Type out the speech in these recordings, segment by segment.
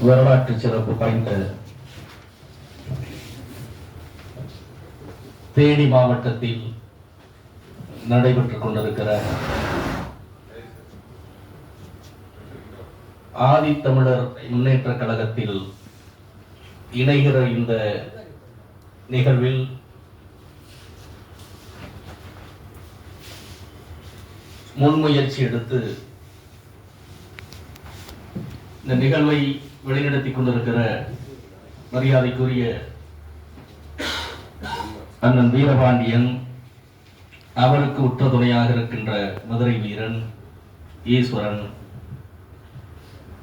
வரலாற்று சிறப்பு வாய்ந்த தேனி மாவட்டத்தில் நடைபெற்றுக் கொண்டிருக்கிற ஆதித்தமிழர் முன்னேற்ற கழகத்தில் இணைகிற இந்த நிகழ்வில் முன்முயற்சி எடுத்து இந்த நிகழ்வை வழிநடத்திக் கொண்டிருக்கிற மரியாதைக்குரிய அண்ணன் வீரபாண்டியன், அவருக்கு உற்ற துணையாக இருக்கின்ற மதுரை வீரன் ஈஸ்வரன்,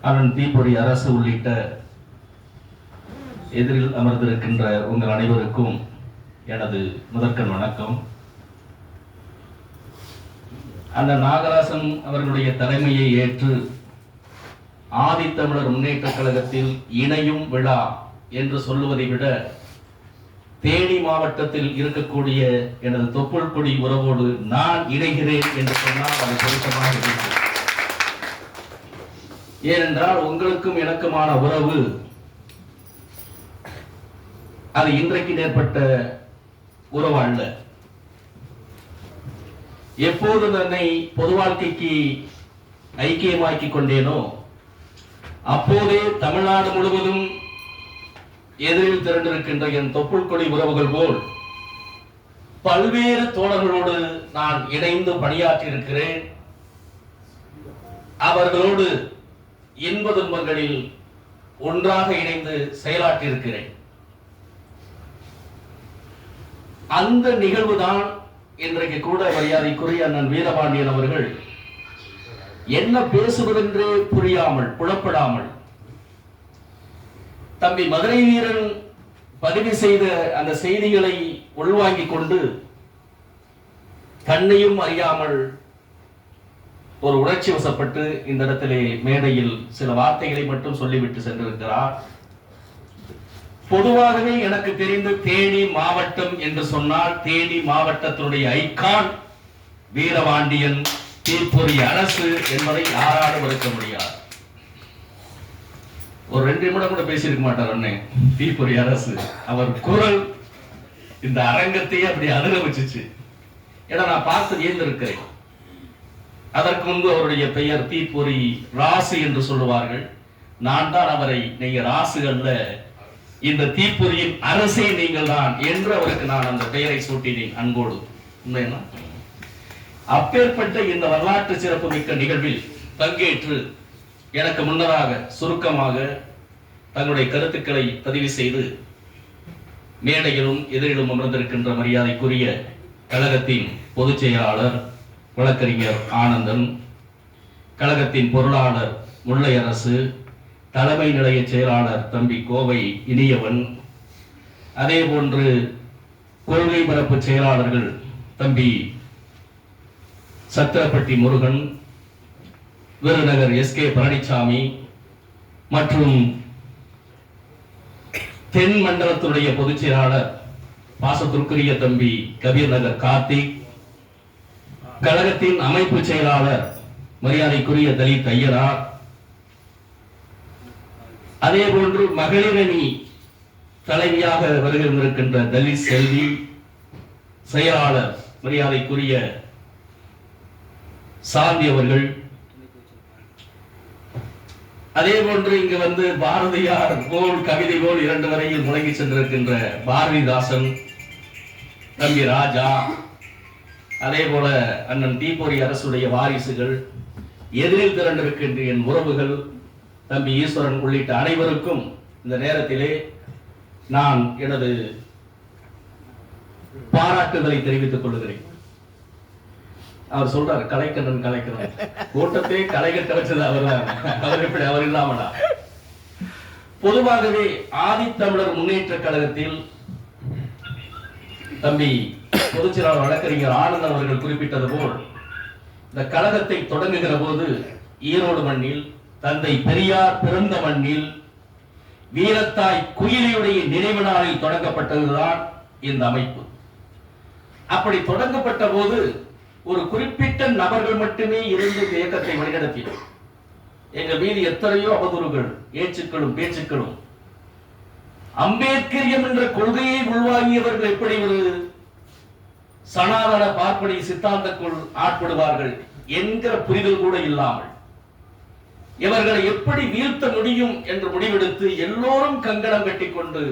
அண்ணன் தீப்பொறி அரசு உள்ளிட்ட எதிரில் அமர்ந்திருக்கின்ற உங்கள் அனைவருக்கும் எனது முதற்கண் வணக்கம். அந்த நாகராசன் அவர்களுடைய தலைமையை ஏற்று ஆதித்தமிழர் முன்னேற்ற கழகத்தில் இணையும் விழா என்று சொல்லுவதை விட தேனி மாவட்டத்தில் இருக்கக்கூடிய எனது தொப்புள் கொடி உறவோடு நான் இணைகிறேன் என்று சொன்னால் அது பொருத்தமாக இருக்கும். ஏனென்றால் உங்களுக்கும் எனக்குமான உறவு அது இன்றைக்கு ஏற்பட்ட உறவு அல்ல. எப்போது தன்னை பொது வாழ்க்கைக்கு ஐக்கியமாக்கிக் கொண்டேனோ அப்போதே தமிழ்நாடு முழுவதும் எதிரில் திரண்டிருக்கின்ற என் தொப்புள் கொடி உறவுகள் போல் பல்வேறு தோழர்களோடு நான் இணைந்து பணியாற்றி இருக்கிறேன். அவர்களோடு இன்ப துன்பங்களில் ஒன்றாக இணைந்து செயலாற்றி இருக்கிறேன். அந்த நிகழ்வுதான் இன்றைக்கு கூட மரியாதைக்குரிய அண்ணன் வீரபாண்டியன் அவர்கள் என்ன பேசுவதென்றே புரியாமல் புலப்படாமல் தம்பி மதுரை வீரன் பதிவு செய்த அந்த செய்திகளை உள்வாங்கிக் கொண்டு தன்னையும் அறியாமல் ஒரு உணர்ச்சி வசப்பட்டு இந்த இடத்திலே மேடையில் சில வார்த்தைகளை மட்டும் சொல்லிவிட்டு சென்றிருக்கிறார். பொதுவாகவே எனக்கு தெரிந்து தேனி மாவட்டம் என்று சொன்னால் தேனி மாவட்டத்தினுடைய ஐகான் வீரபாண்டியன் தீப்பொறி அரசு என்பதை யாராலும் மறுக்க முடியாது. ஒரு 2 நிமிடம் கூட பேசியிருக்க மாட்டார் அண்ணன். தீப்பொறி அரசு அவர் குரல் இந்த அரங்கத்தையே அப்படி அதிர வச்சுச்சு. ஏன்னா நான் பார்த்து வியந்திருக்கிறேன். அதற்கு முன்பு அவருடைய பெயர் தீப்பொறி ராசு என்று சொல்லுவார்கள். நான் தான் அவரை நீங்க ராசு அல்ல, இந்த தீப்பொறியின் அரசே நீங்கள் தான் என்று அவருக்கு நான் அந்த பெயரை சூட்டினேன் அன்போடு. உண்மையா? அப்பேற்பட்ட இந்த வரலாற்று சிறப்பு மிக்க நிகழ்வில் பங்கேற்று எனக்கு முன்னதாக சுருக்கமாக தங்களுடைய கருத்துக்களை பதிவு செய்து மேடையிலும் எதிரிலும் அமர்ந்திருக்கின்ற மரியாதைக்குரிய கழகத்தின் பொதுச் செயலாளர் வழக்கறிஞர் ஆனந்தன், கழகத்தின் பொருளாளர் முல்லையரசு, தலைமை நிலைய செயலாளர் தம்பி கோவை இனியவன், அதே போன்று கொள்கை பரப்பு செயலாளர்கள் தம்பி சத்திரப்பட்டி முருகன், விருதுநகர் எஸ்கே பழனிசாமி மற்றும் தென் மண்டலத்துடைய பொதுச் செயலாளர் பாசத்திற்குரிய தம்பி கபீர் நகர் கார்த்திக், கழகத்தின் அமைப்பு செயலாளர் மரியாதைக்குரிய தலித் ஐயனார், அதே போன்று மகளிரணி தலைவியாக வருகின்ற தலித் செல்வி, செயலாளர் மரியாதைக்குரிய சாந்தி அவர்கள், அதே போன்று இங்கு வந்து பாரதியார் போல் கவிதை போல் 2 வரையில் முழங்கி சென்றிருக்கின்ற பாரதிதாசன், தம்பி ராஜா, அதே போல அண்ணன் தீப்பொறி அரசுடைய வாரிசுகள், எதிரில் திரண்டிருக்கின்ற என் உறவுகள் தம்பி ஈஸ்வரன் உள்ளிட்ட அனைவருக்கும் இந்த நேரத்திலே நான் எனது பாராட்டுதலை தெரிவித்துக் கொள்கிறேன். அவர் சொல்றாரு கலைக்கண்ணன் கலைக்கணும், கூட்டத்தை கலைகட்ட வச்சது அவர் எப்படி அவர் இல்லாமடா. பொதுவாகவே ஆதித்தமிழர் முன்னேற்ற கழகத்தில் தம்பி பொதுச் செயலாளர் வழக்கறிஞர் ஆனந்தன் அவர்கள் குறிப்பிட்டது போல் இந்த கழகத்தை தொடங்குகிற போது ஈரோடு மண்ணில் தந்தை பெரியார் பிறந்த மண்ணில் வீரத்தாய் குயிலியுடைய நினைவு நாளில் தொடங்கப்பட்டதுதான் இந்த அமைப்பு. அப்படி தொடங்கப்பட்ட போது ஒரு குறிப்பிட்ட நபர்கள் மட்டுமே இருந்து இயக்கத்தை வழிநடத்தினர். எங்கள் மீது எத்தனையோ அவதூறுகள், ஏச்சுக்களும் பேச்சுக்களும். அம்பேத்கரியம் என்ற கொள்கையை உள்வாங்கியவர்கள் எப்படி ஒரு சனாதன பார்ப்பனை சித்தாந்தக்குள் ஆட்படுவார்கள் என்கிற புரிதல் கூட இல்லாமல் இவர்களை எப்படி வீழ்த்த முடியும் என்று முடிவெடுத்து எல்லோரும் கங்கணம் கட்டிக்கொண்டு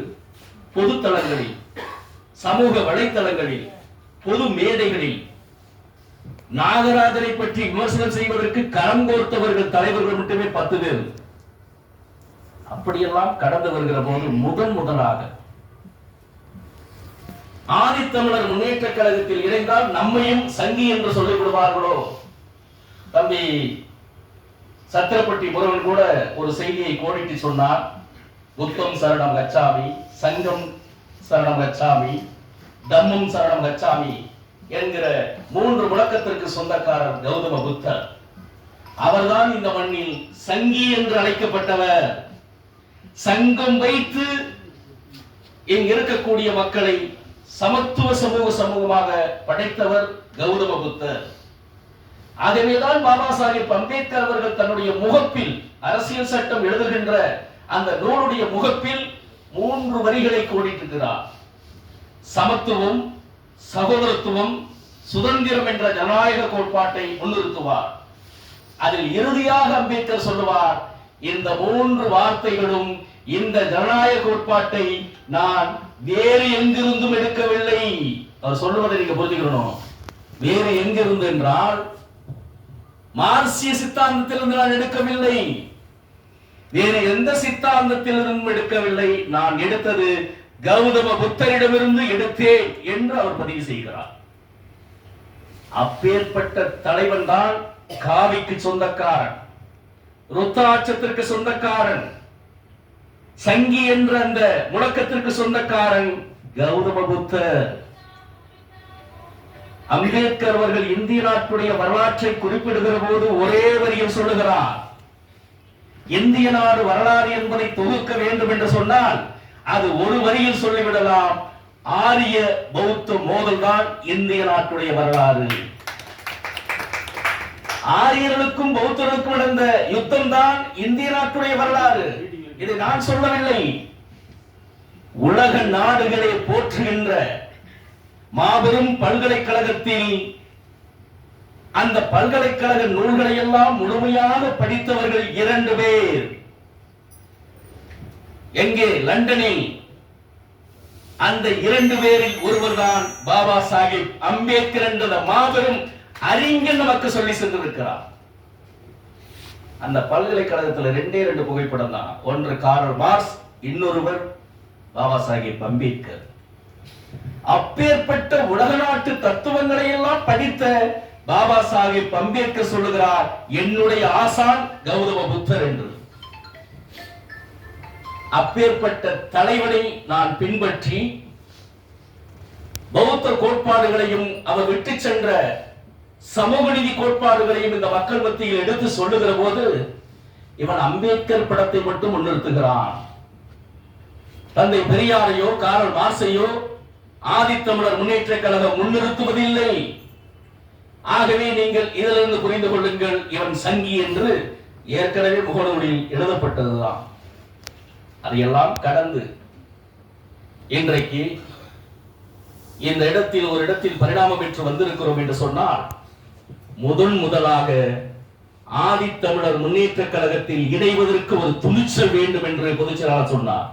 பொது தளங்களில், சமூக வலைத்தளங்களில், பொது மேடைகளில் நாகராஜனை பற்றி விமர்சனம் செய்வதற்கு கரம் கோர்த்தவர்கள் தலைவர்கள் மட்டுமே 10 பேர். அப்படியெல்லாம் கடந்து வருகிற போது முதலாக ஆதித்தமிழர் முன்னேற்ற கழகத்தில் இணைந்தால் நம்மையும் சங்கி என்று சொல்லிக் விடுவார்களோ. தம்பி சத்திரப்பட்டி முருகன் கூட ஒரு செய்தியை கோடிட்டு சொன்னார். புத்தம் சரணம் கச்சாமி, சங்கம் சரணம் கச்சாமி, தம்மம் சரணம் கச்சாமி என்கிற 3 முழக்கத்திற்கு சொந்தக்காரர் கௌதம புத்தர். அவர்தான் இந்த மண்ணில் சங்கி என்று அழைக்கப்பட்டவர். சங்கம் வைத்து இங்கு இருக்கக்கூடிய மக்களை சமத்துவ சமூகமாக படைத்தவர் கௌதம புத்தர். ஆகவேதான் பாபா சாஹேப் அம்பேத்கர் அவர்கள் தன்னுடைய முகப்பில், அரசியல் சட்டம் எழுதுகின்ற அந்த நூலுடைய முகப்பில் 3 வரிகளை கோடிட்டிருக்கிறார். சமத்துவம், சகோதரத்துவம், சுதந்திரம் என்ற ஜனநாயக கோட்பாட்டை முன்னிறுத்துவார். அதில் இறுதியாக அம்பேத்கர் சொல்லுவார், இந்த 3 வார்த்தைகளும் இந்த ஜனநாயக கோட்பாட்டை நான் வேறு எங்கிருந்தும் எடுக்கவில்லை. அவர் சொல்லுவதை நீங்க புரிஞ்சுக்கணும். வேறு எங்கிருந்து என்றால் மார்க்சிய சித்தாந்தத்திலிருந்து நான் எடுக்கவில்லை, வேறு எந்த சித்தாந்தத்திலிருந்தும் எடுக்கவில்லை, நான் எடுத்தது கௌதம புத்தரிடமிருந்து எடுத்தேன் என்று அவர் பதிவு செய்கிறார். அப்பேற்பட்ட தலைவன் தான் காவிக்கு சொந்தக்காரன், ருத்ராட்சத்திற்கு சொந்தக்காரன், சங்கி என்ற அந்த முழக்கத்திற்கு சொந்தக்காரன் கௌதம புத்தர். அம்பேத்கர் அவர்கள் இந்திய நாட்டுடைய வரலாற்றை குறிப்பிடுகிற போது ஒரே வரியில் சொல்லுகிறார், இந்திய நாடு வரலாறு என்பதை தொகுக்க வேண்டும் என்று சொன்னால் அது ஒரு வரியில் சொல்லிவிடலாம், ஆரிய பௌத்த மோதல் தான் இந்திய நாட்டுடைய வரலாறு. ஆரியர்களுக்கும் பௌத்தர்களுக்கும் நடந்த யுத்தம் தான் இந்திய நாட்டுடைய வரலாறு. இதை நான் சொல்லவில்லை. உலக நாடுகளை போற்றுகின்ற மாபெரும் பல்கலைக்கழகத்தில் அந்த பல்கலைக்கழக நூல்களை எல்லாம் முழுமையாக படித்தவர்கள் 2 பேர். எங்கே? லண்டனில். அந்த 2 பேரில் ஒருவர் தான் பாபா சாஹேப் அம்பேத்கர் என்ற மாபெரும் அறிஞர் நமக்கு சொல்லி சென்றிருக்கிறார். அந்த பல்கலைக்கழகத்தில் 2 புகைப்படம் தான். ஒன்று கார்ல் மார்க்ஸ், இன்னொருவர் பாபா சாஹேப் அம்பேத்கர். அப்பேற்பட்ட உலக நாட்டு தத்துவங்களை எல்லாம் படித்த பாபா சாஹேப் அம்பேத்கர் சொல்லுகிறார், என்னுடைய ஆசான் கௌதம புத்தர் என்று. அப்பேற்பட்ட தலைவனை நான் பின்பற்றி பௌத்த கோட்பாடுகளையும் அவர் விட்டு சென்ற சமூக நீதி கோட்பாடுகளையும் இந்த மக்கள் மத்தியில் எடுத்து சொல்லுகிற போது இவன் அம்பேத்கர் படத்தை மட்டும் முன்னிறுத்துகிறான். தந்தை பெரியாரையோ கார்ல் மார்க்ஸையோ ஆதித்தமிழர் முன்னேற்ற கழகம் முன்னிறுத்துவதில்லை. ஆகவே நீங்கள் இதிலிருந்து புரிந்து கொள்ளுங்கள், இவன் சங்கி என்று ஏற்கனவே முகநூலில் எழுதப்பட்டதுதான். அதையெல்லாம் கடந்து இன்றைக்கு இந்த இடத்தில் ஒரு இடத்தில் பரிணாமம் பெற்று வந்திருக்கிறோம் என்று சொன்னால், முதலாக ஆதித்தமிழர் முன்னேற்ற கழகத்தில் இணைவதற்கு ஒரு துணிச்சல் வேண்டும் என்று பொதுச் செயலாளர் சொன்னார்.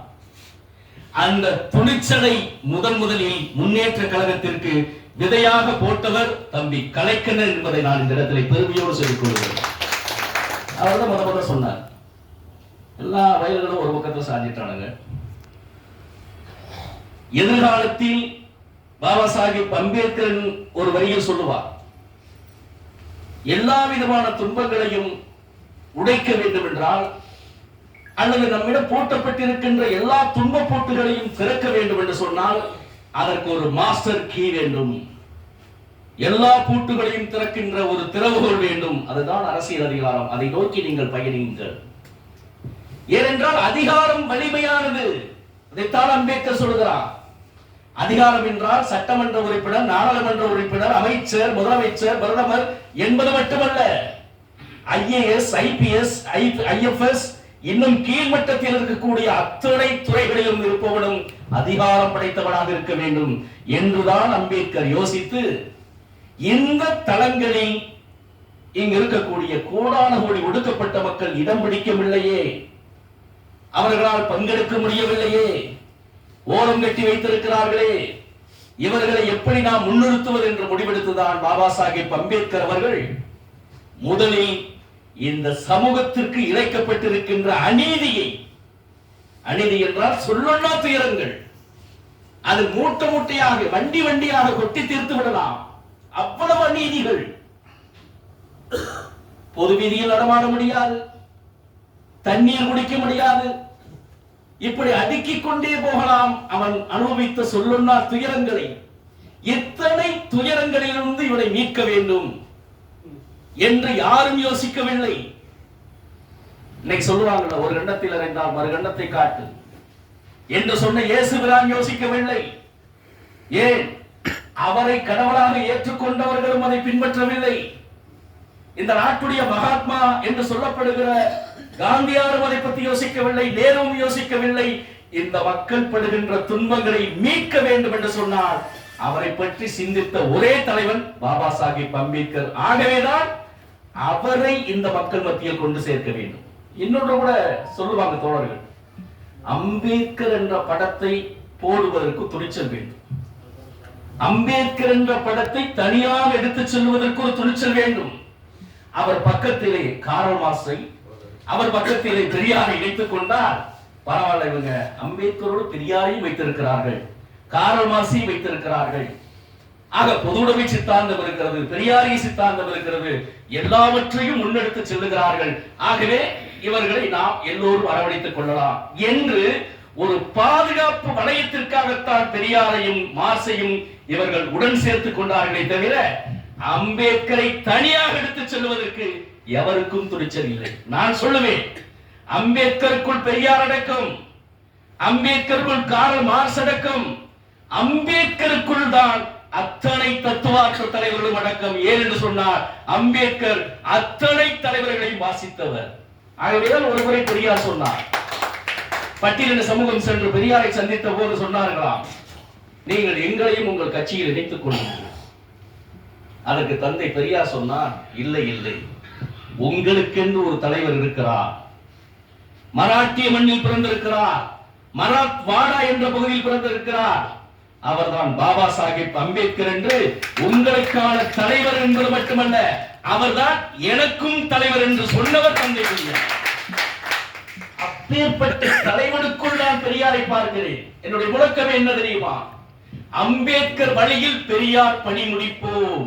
அந்த துணிச்சலை முதலில் முன்னேற்ற கழகத்திற்கு விதையாக போட்டவர் தம்பி கலைக்கண்ணன் என்பதை நான் இந்த இடத்தில் பெருமையோடு சொல்லிக் கொள்கிறேன். அவர் தான் முத சொன்னார், எல்லா வயல்களும் ஒரு பக்கத்தில் சாஞ்சிட்டானுங்க. எதிர்காலத்தில் பாபா சாஹேப் அம்பேத்கர் ஒரு வரியில் சொல்லுவார், எல்லா விதமான துன்பங்களையும் உடைக்க வேண்டும் என்றால், அல்லது நம்மிடம் போட்டப்பட்டிருக்கின்ற எல்லா துன்ப போட்டுகளையும் திறக்க வேண்டும் என்று சொன்னால் அதற்கு ஒரு மாஸ்டர் கீ வேண்டும். எல்லா பூட்டுகளையும் திறக்கின்ற ஒரு திறவுகோல் வேண்டும். அதுதான் அரசியல் அதிகாரம். அதை நோக்கி நீங்கள் பயணிங்கள். ஏனென்றால் அதிகாரம் வலிமையானது. இதைத்தான் அம்பேத்கர் சொல்கிறார். அதிகாரம் என்றால் சட்டமன்ற உறுப்பினர், நாடாளுமன்ற உறுப்பினர், அமைச்சர், முதலமைச்சர், பிரதமர் என்பது மட்டுமல்ல. ஐஏஎஸ், ஐபிஎஸ், ஐஎஃப்எஸ் இன்னும் கீழ்மட்டத்தில் இருக்கக்கூடிய அத்தனை துறைகளிலும் இருப்பவனும் அதிகாரம் படைத்தவனாக இருக்க வேண்டும் என்றுதான் அம்பேத்கர் யோசித்து இந்த தளங்களில் இங்கு இருக்கக்கூடிய கோடான கோடி ஒடுக்கப்பட்ட மக்கள் இடம் பிடிக்கவில்லையே, அவர்களால் பங்கெடுக்க முடியவில்லையே, ஓரம் கட்டி வைத்திருக்கிறார்களே, இவர்களை எப்படி நாம் முன்னிறுத்துவது என்று முடிவெடுத்துதான் பாபா சாஹேப் அம்பேத்கர் அவர்கள் முதலில் இந்த சமூகத்திற்கு இழைக்கப்பட்டிருக்கின்ற அநீதியை, அநீதி என்றால் சொல்லொன்னா துயரங்கள், அது மூட்டை மூட்டையாக வண்டி வண்டியாக கொட்டி தீர்த்து விடலாம், அவ்வளவு அநீதிகள். பொது வீதியில் நடமாட முடியாது, தண்ணீர் குடிக்க முடியாது, இப்படி அடுக்கிக் கொண்டே போகலாம். அவன் அனுபவித்த சொல்லொன்னா துயரங்களை, எத்தனை துயரங்களிலிருந்து இவனை மீட்க வேண்டும் என்று யாரும் யோசிக்கவில்லை. இன்னைக்கு சொல்லுவாங்கல்ல, ஒரு கண்ணத்தில் அறிந்தால் மறு கண்ணத்தை காட்டு என்று சொன்ன இயேசுபிரான் யோசிக்கவில்லை. ஏன்? அவரை கடவுளாக ஏற்றுக்கொண்டவர்களும் அதை பின்பற்றவில்லை. இந்த நாட்டுடைய மகாத்மா என்று சொல்லப்படுகிற காந்தியாரும் அதை பற்றி யோசிக்கவில்லை, நேருவும் யோசிக்கவில்லை. இந்த மக்கள் படுகின்ற துன்பங்களை மீட்க வேண்டும் என்று சொன்னால் அவரை பற்றி சிந்தித்த ஒரே தலைவன் பாபா சாஹேப் அம்பேத்கர். ஆகவேதான் அவரை இந்த மக்கள் மத்தியில் கொண்டு சேர்க்க வேண்டும். இன்னொன்று கூட சொல்லுவாங்க தோழர்கள், அம்பேத்கர் என்ற படத்தை போடுவதற்கு துணிச்சல் வேண்டும், அம்பேத்கர் என்ற படத்தை தனியாக எடுத்து செல்வதற்கு ஒரு துணிச்சல் வேண்டும். அவர் பக்கத்திலே கார்ல் மார்க்ஸை, அவர் பக்கத்திலே பெரியாரை இணைத்துக் கொண்டால் பரவாயில்ல, இவங்க அம்பேத்கரோடு பெரியாரையும் வைத்திருக்கிறார்கள், கார்ல் மார்க்ஸையும் வைத்திருக்கிறார்கள். ஆக பொதுவுடைமை சித்தாந்தம் இருக்கிறது, பெரியாரிய சித்தாந்தம் இருக்கிறது, எல்லாவற்றையும் முன்னெடுத்து செல்லுகிறார்கள். ஆகவே இவர்களை நாம் எல்லோரும் அரவணைத்துக் கொள்ளலாம் என்று ஒரு பாதுகாப்பு வளையத்திற்காகத்தான் பெரியாரையும் மார்க்ஸையும் இவர்கள் உடன் சேர்த்துக் கொண்டார்களே தவிர அம்பேத்கரை தனியாக எடுத்து செல்வதற்கு எவருக்கும் துணிச்சல் இல்லை. நான் சொல்லுவேன், அம்பேத்கருக்குள் பெரியார் அடக்கம், அம்பேத்கருக்குள் கார்ல் மார்க்ஸ் அடக்கம், அம்பேத்கருக்குள் தான் அத்தனை தத்துவார்த்த தலைவர்களும் அடக்கம். ஏன் என்று சொன்னார், அம்பேத்கர் அத்தனை தலைவர்களையும் வாசித்தவர். ஆகவேதான் ஒருமுறை பெரியார் சொன்னார், பட்டியலின சமூகம் சென்று பெரியாரை சந்தித்த போது சொன்னார்களாம், நீங்கள் எங்களையும் உங்கள் கட்சியில் இணைத்துக் கொள்ளுங்கள். அதற்கு தந்தை பெரியார் சொன்னார், இல்லை இல்லை, உங்களுக்கென்று ஒரு தலைவர் இருக்கிறார், மராட்டிய மண்ணில் பிறந்திருக்கிறார், மராத்வாடா என்ற பகுதியில் பிறந்திருக்கிறார், அவர்தான் பாபா சாஹேப் அம்பேத்கர் என்று உங்களுக்கான தலைவர் என்பது மட்டுமல்ல, அவர்தான் எனக்கும் தலைவர் என்று சொன்னவர் தந்தை பெரியார். அப்பேற்பட்ட தலைவனுக்குள் நான் பெரியாரை பார்க்கிறேன். என்னுடைய முழக்கமே என்ன தெரியுமா? அம்பேத்கர் வழியில் பெரியார் பணி முடிப்போம்.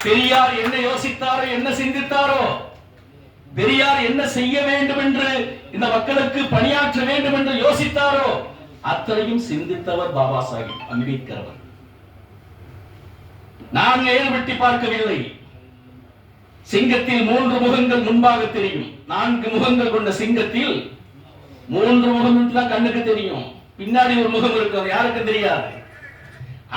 பெரியார் என்ன யோசித்தாரோ, என்ன சிந்தித்தாரோ, பெரியார் என்ன செய்ய வேண்டும் என்று இந்த மக்களுக்கு பணியாற்ற வேண்டும் என்று யோசித்தாரோ அத்தனையும் சிந்தித்தவர் பாபா சாஹேப் அம்பேத்கர் அவர். நான் ஏற்பட்டி பார்க்கவில்லை. சிங்கத்தில் 3 முகங்கள் முன்பாக தெரியும், 4 முகங்கள் கொண்ட சிங்கத்தில் 3 முகம் தான் கண்ணுக்கு தெரியும், பின்னாடி ஒரு முகம் இருக்கிறது, யாருக்கும் தெரியாது.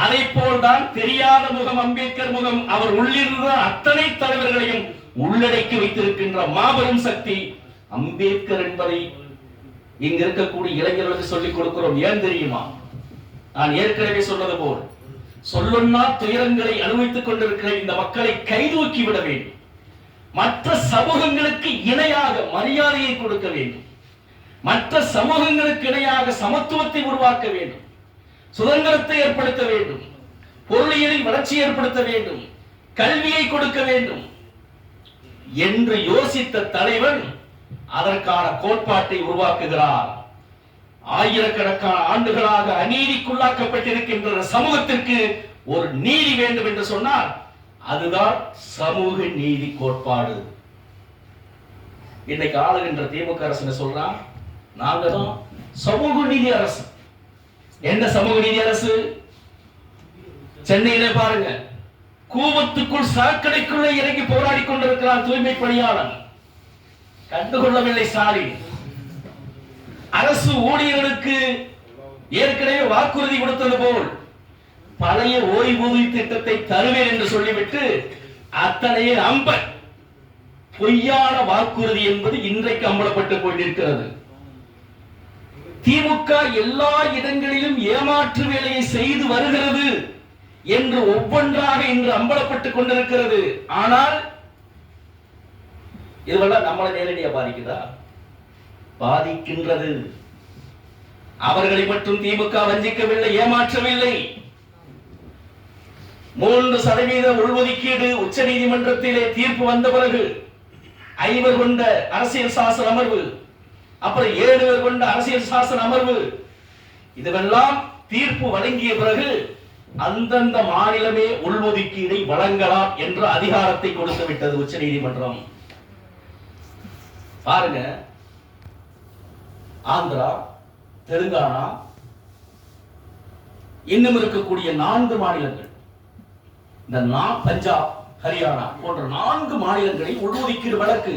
அதை போல்தான் தெரியாத முகம் அம்பேத்கர் முகம். அவர் உள்ளிருந்த அத்தனை தலைவர்களையும் உள்ளடக்கி வைத்திருக்கின்ற மாபெரும் சக்தி அம்பேத்கர் என்பதை இங்க இருக்கக்கூடிய இளைஞர்களுக்கு சொல்லிக் கொடுக்கிறோம். ஏன் தெரியுமா? நான் ஏற்கனவே சொன்னது போல் சொல்லொன்னா துயரங்களை அனுபவித்துக் கொண்டிருக்கிற இந்த மக்களை கைதூக்கி விட வேண்டும். மற்ற சமூகங்களுக்கு இணையாக மரியாதையை கொடுக்க வேண்டும், மற்ற சமூகங்களுக்கு இணையாக சமத்துவத்தை உருவாக்க வேண்டும், சுதந்திரத்தை ஏற்படுத்த வேண்டும், பொருளியலில் வளர்ச்சி ஏற்படுத்த வேண்டும், கல்வியை கொடுக்க வேண்டும் என்று யோசித்த தலைவன் அதற்கான கோட்பாட்டை உருவாக்குகிறார். ஆயிரக்கணக்கான ஆண்டுகளாக அநீதிக்குள்ளாக்கப்பட்டிருக்கின்ற சமூகத்திற்கு ஒரு நீதி வேண்டும் என்று சொன்னார். அதுதான் சமூக நீதி கோட்பாடு. இன்னைக்கு ஆளுகின்ற திமுக அரசு சொல்றான், நாங்க தான் சமூக நீதி அரசு. என்ன சமூக நீதி அரசு? சென்னையிலே பாருங்க, கூவத்துக்குள் சாக்கடைக்குள்ளே இறங்கி போராடி கொண்டிருக்கிறார் தூய்மை பணியாளர். கண்டுகொள்ளவில்லை ஸ்டாலின். அரசு ஊழியர்களுக்கு ஏற்கனவே வாக்குறுதி கொடுத்தது போல் பழைய ஓய்வூதிய திட்டத்தை தருவேன் என்று சொல்லிவிட்டு அத்தனையே அம்பன் பொய்யான வாக்குறுதி என்பது இன்றைக்கு அம்பலப்பட்டு கொண்டிருக்கிறது. திமுக எல்லா இடங்களிலும் ஏமாற்று வேலையை செய்து வருகிறது என்று ஒவ்வொன்றாக இன்று அம்பலப்பட்டுக் கொண்டிருக்கிறது. ஆனால் இதுவெல்லாம் நம்மளை நேரடியா பாதிக்குதா? பாதிக்கின்றது. அவர்களை மட்டும் திமுக வஞ்சிக்கவில்லை, ஏமாற்றவில்லை. 3% உள்ஒதுக்கீடு உச்ச நீதிமன்றத்திலே தீர்ப்பு வந்த பிறகு 5 கொண்ட அரசியல் சாசன அமர்வு, அப்புறம் 7 கொண்ட அரசியல் சாசன அமர்வு, இதுவெல்லாம் தீர்ப்பு வழங்கிய பிறகு அந்தந்த மாநிலமே உள்ஒதுக்கீடை வழங்கலாம் என்ற அதிகாரத்தை கொடுத்து விட்டது உச்ச நீதிமன்றம். பாருங்க, ஆந்திரா, தெலுங்கானா, இன்னும் இருக்கக்கூடிய 4 மாநிலங்கள், இந்த பஞ்சாப், ஹரியானா போன்ற 4 மாநிலங்களில் உள்ஒதுக்கீடு வழக்கு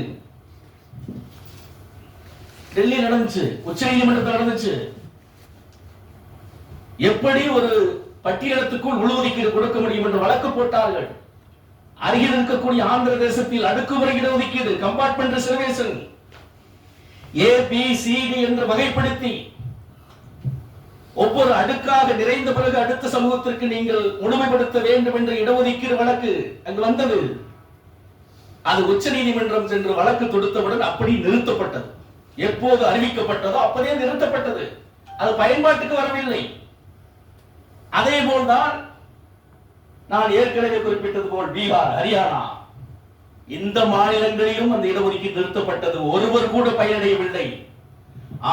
டெல்லி நடந்துச்சு, உச்ச நீதிமன்றத்தில் நடந்துச்சு. எப்படி ஒரு பட்டியலத்துக்குள் உள்ஒதுக்கீடு கொடுக்க முடியும் என்று வழக்கு போட்டார்கள். அருகில் இருக்கக்கூடிய ஆந்திர தேசத்தில் அடுக்குமுறை இடஒதுக்கீடு, கம்பார்ட்மெண்ட் ரிசர்வேஷன், ABCD என்று வகைப்படுத்தி ஒவ்வொரு அடுக்காக நிறைந்த பிறகு அடுத்த சமூகத்திற்கு நீங்கள் முழுமைப்படுத்த வேண்டும் என்ற இடஒதுக்கீடு வழக்கு அங்கு வந்தது. அது உச்ச நீதிமன்றம் சென்று வழக்கு தொடுத்தவுடன் அப்படி நிறுத்தப்பட்டது. எப்போது அறிவிக்கப்பட்டதோ அப்போதே நிறுத்தப்பட்டது. அது பயன்பாட்டுக்கு வரவில்லை. அதே போல்தான் நான் ஏற்கனவே குறிப்பிட்டது போல் பீகார், ஹரியானா இந்த மாநிலங்களிலும் அந்த இடஒதுக்கீடு நிறுத்தப்பட்டது. ஒருவர் கூட பயனடையவில்லை.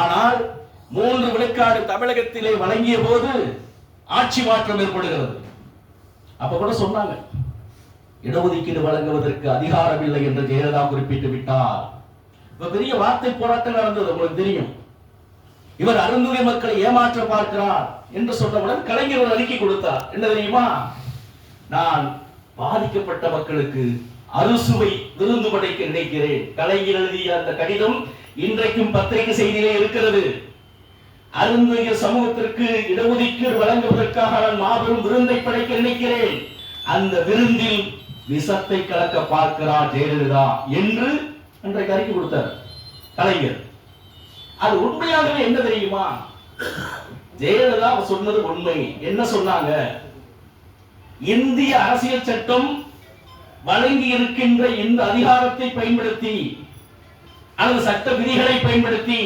ஆனால் 3 விழுக்காடு தமிழகத்திலே வழங்கிய போது ஆட்சி மாற்றம் ஏற்படுகிறது. அப்ப கூட சொன்னாங்க, இடஒதுக்கீடு வழங்குவதற்கு அதிகாரம் இல்லை என்று ஜெயலலிதா குறிப்பிட்டு விட்டார். பெரிய வார்த்தை போராட்டம் நடந்தது, உங்களுக்கு தெரியும். இவர் அருந்துரை மக்களை ஏமாற்ற பார்க்கிறார் என்று சொன்னவுடன் கலைஞர் ஒரு அறிக்கை கொடுத்தார். என்ன தெரியுமா? நான் பாதிக்கப்பட்ட மக்களுக்கு அறுசுவை விருந்து படைக்க நினைக்கிறேன். கலைஞர் எழுதிய அந்த கடிதம் இன்றைக்கும் பத்திரிகை செய்தியிலே இருக்கிறது. அருந்துய சமூகத்திற்கு இடஒதுக்கீடு வழங்குவதற்காக நான் மாபெரும் விருந்தை படைக்க நினைக்கிறேன். அந்த விருந்தில் விஷத்தை கலக்க பார்க்கிறார் ஜெயலலிதா என்று அன்றைக்கு அறிக்கை கொடுத்தார் கலைஞர். அது உண்மையாகவே என்ன தெரியுமா? ஜெயலலிதா சொன்னது உண்மை. என்ன சொன்னாங்க? இந்திய அரசியல் சட்டம் வழங்கி இருக்கின்ற இந்த அதிகாரத்தை பயன்படுத்தி அல்லது சட்ட விதிகளை பயன்படுத்தி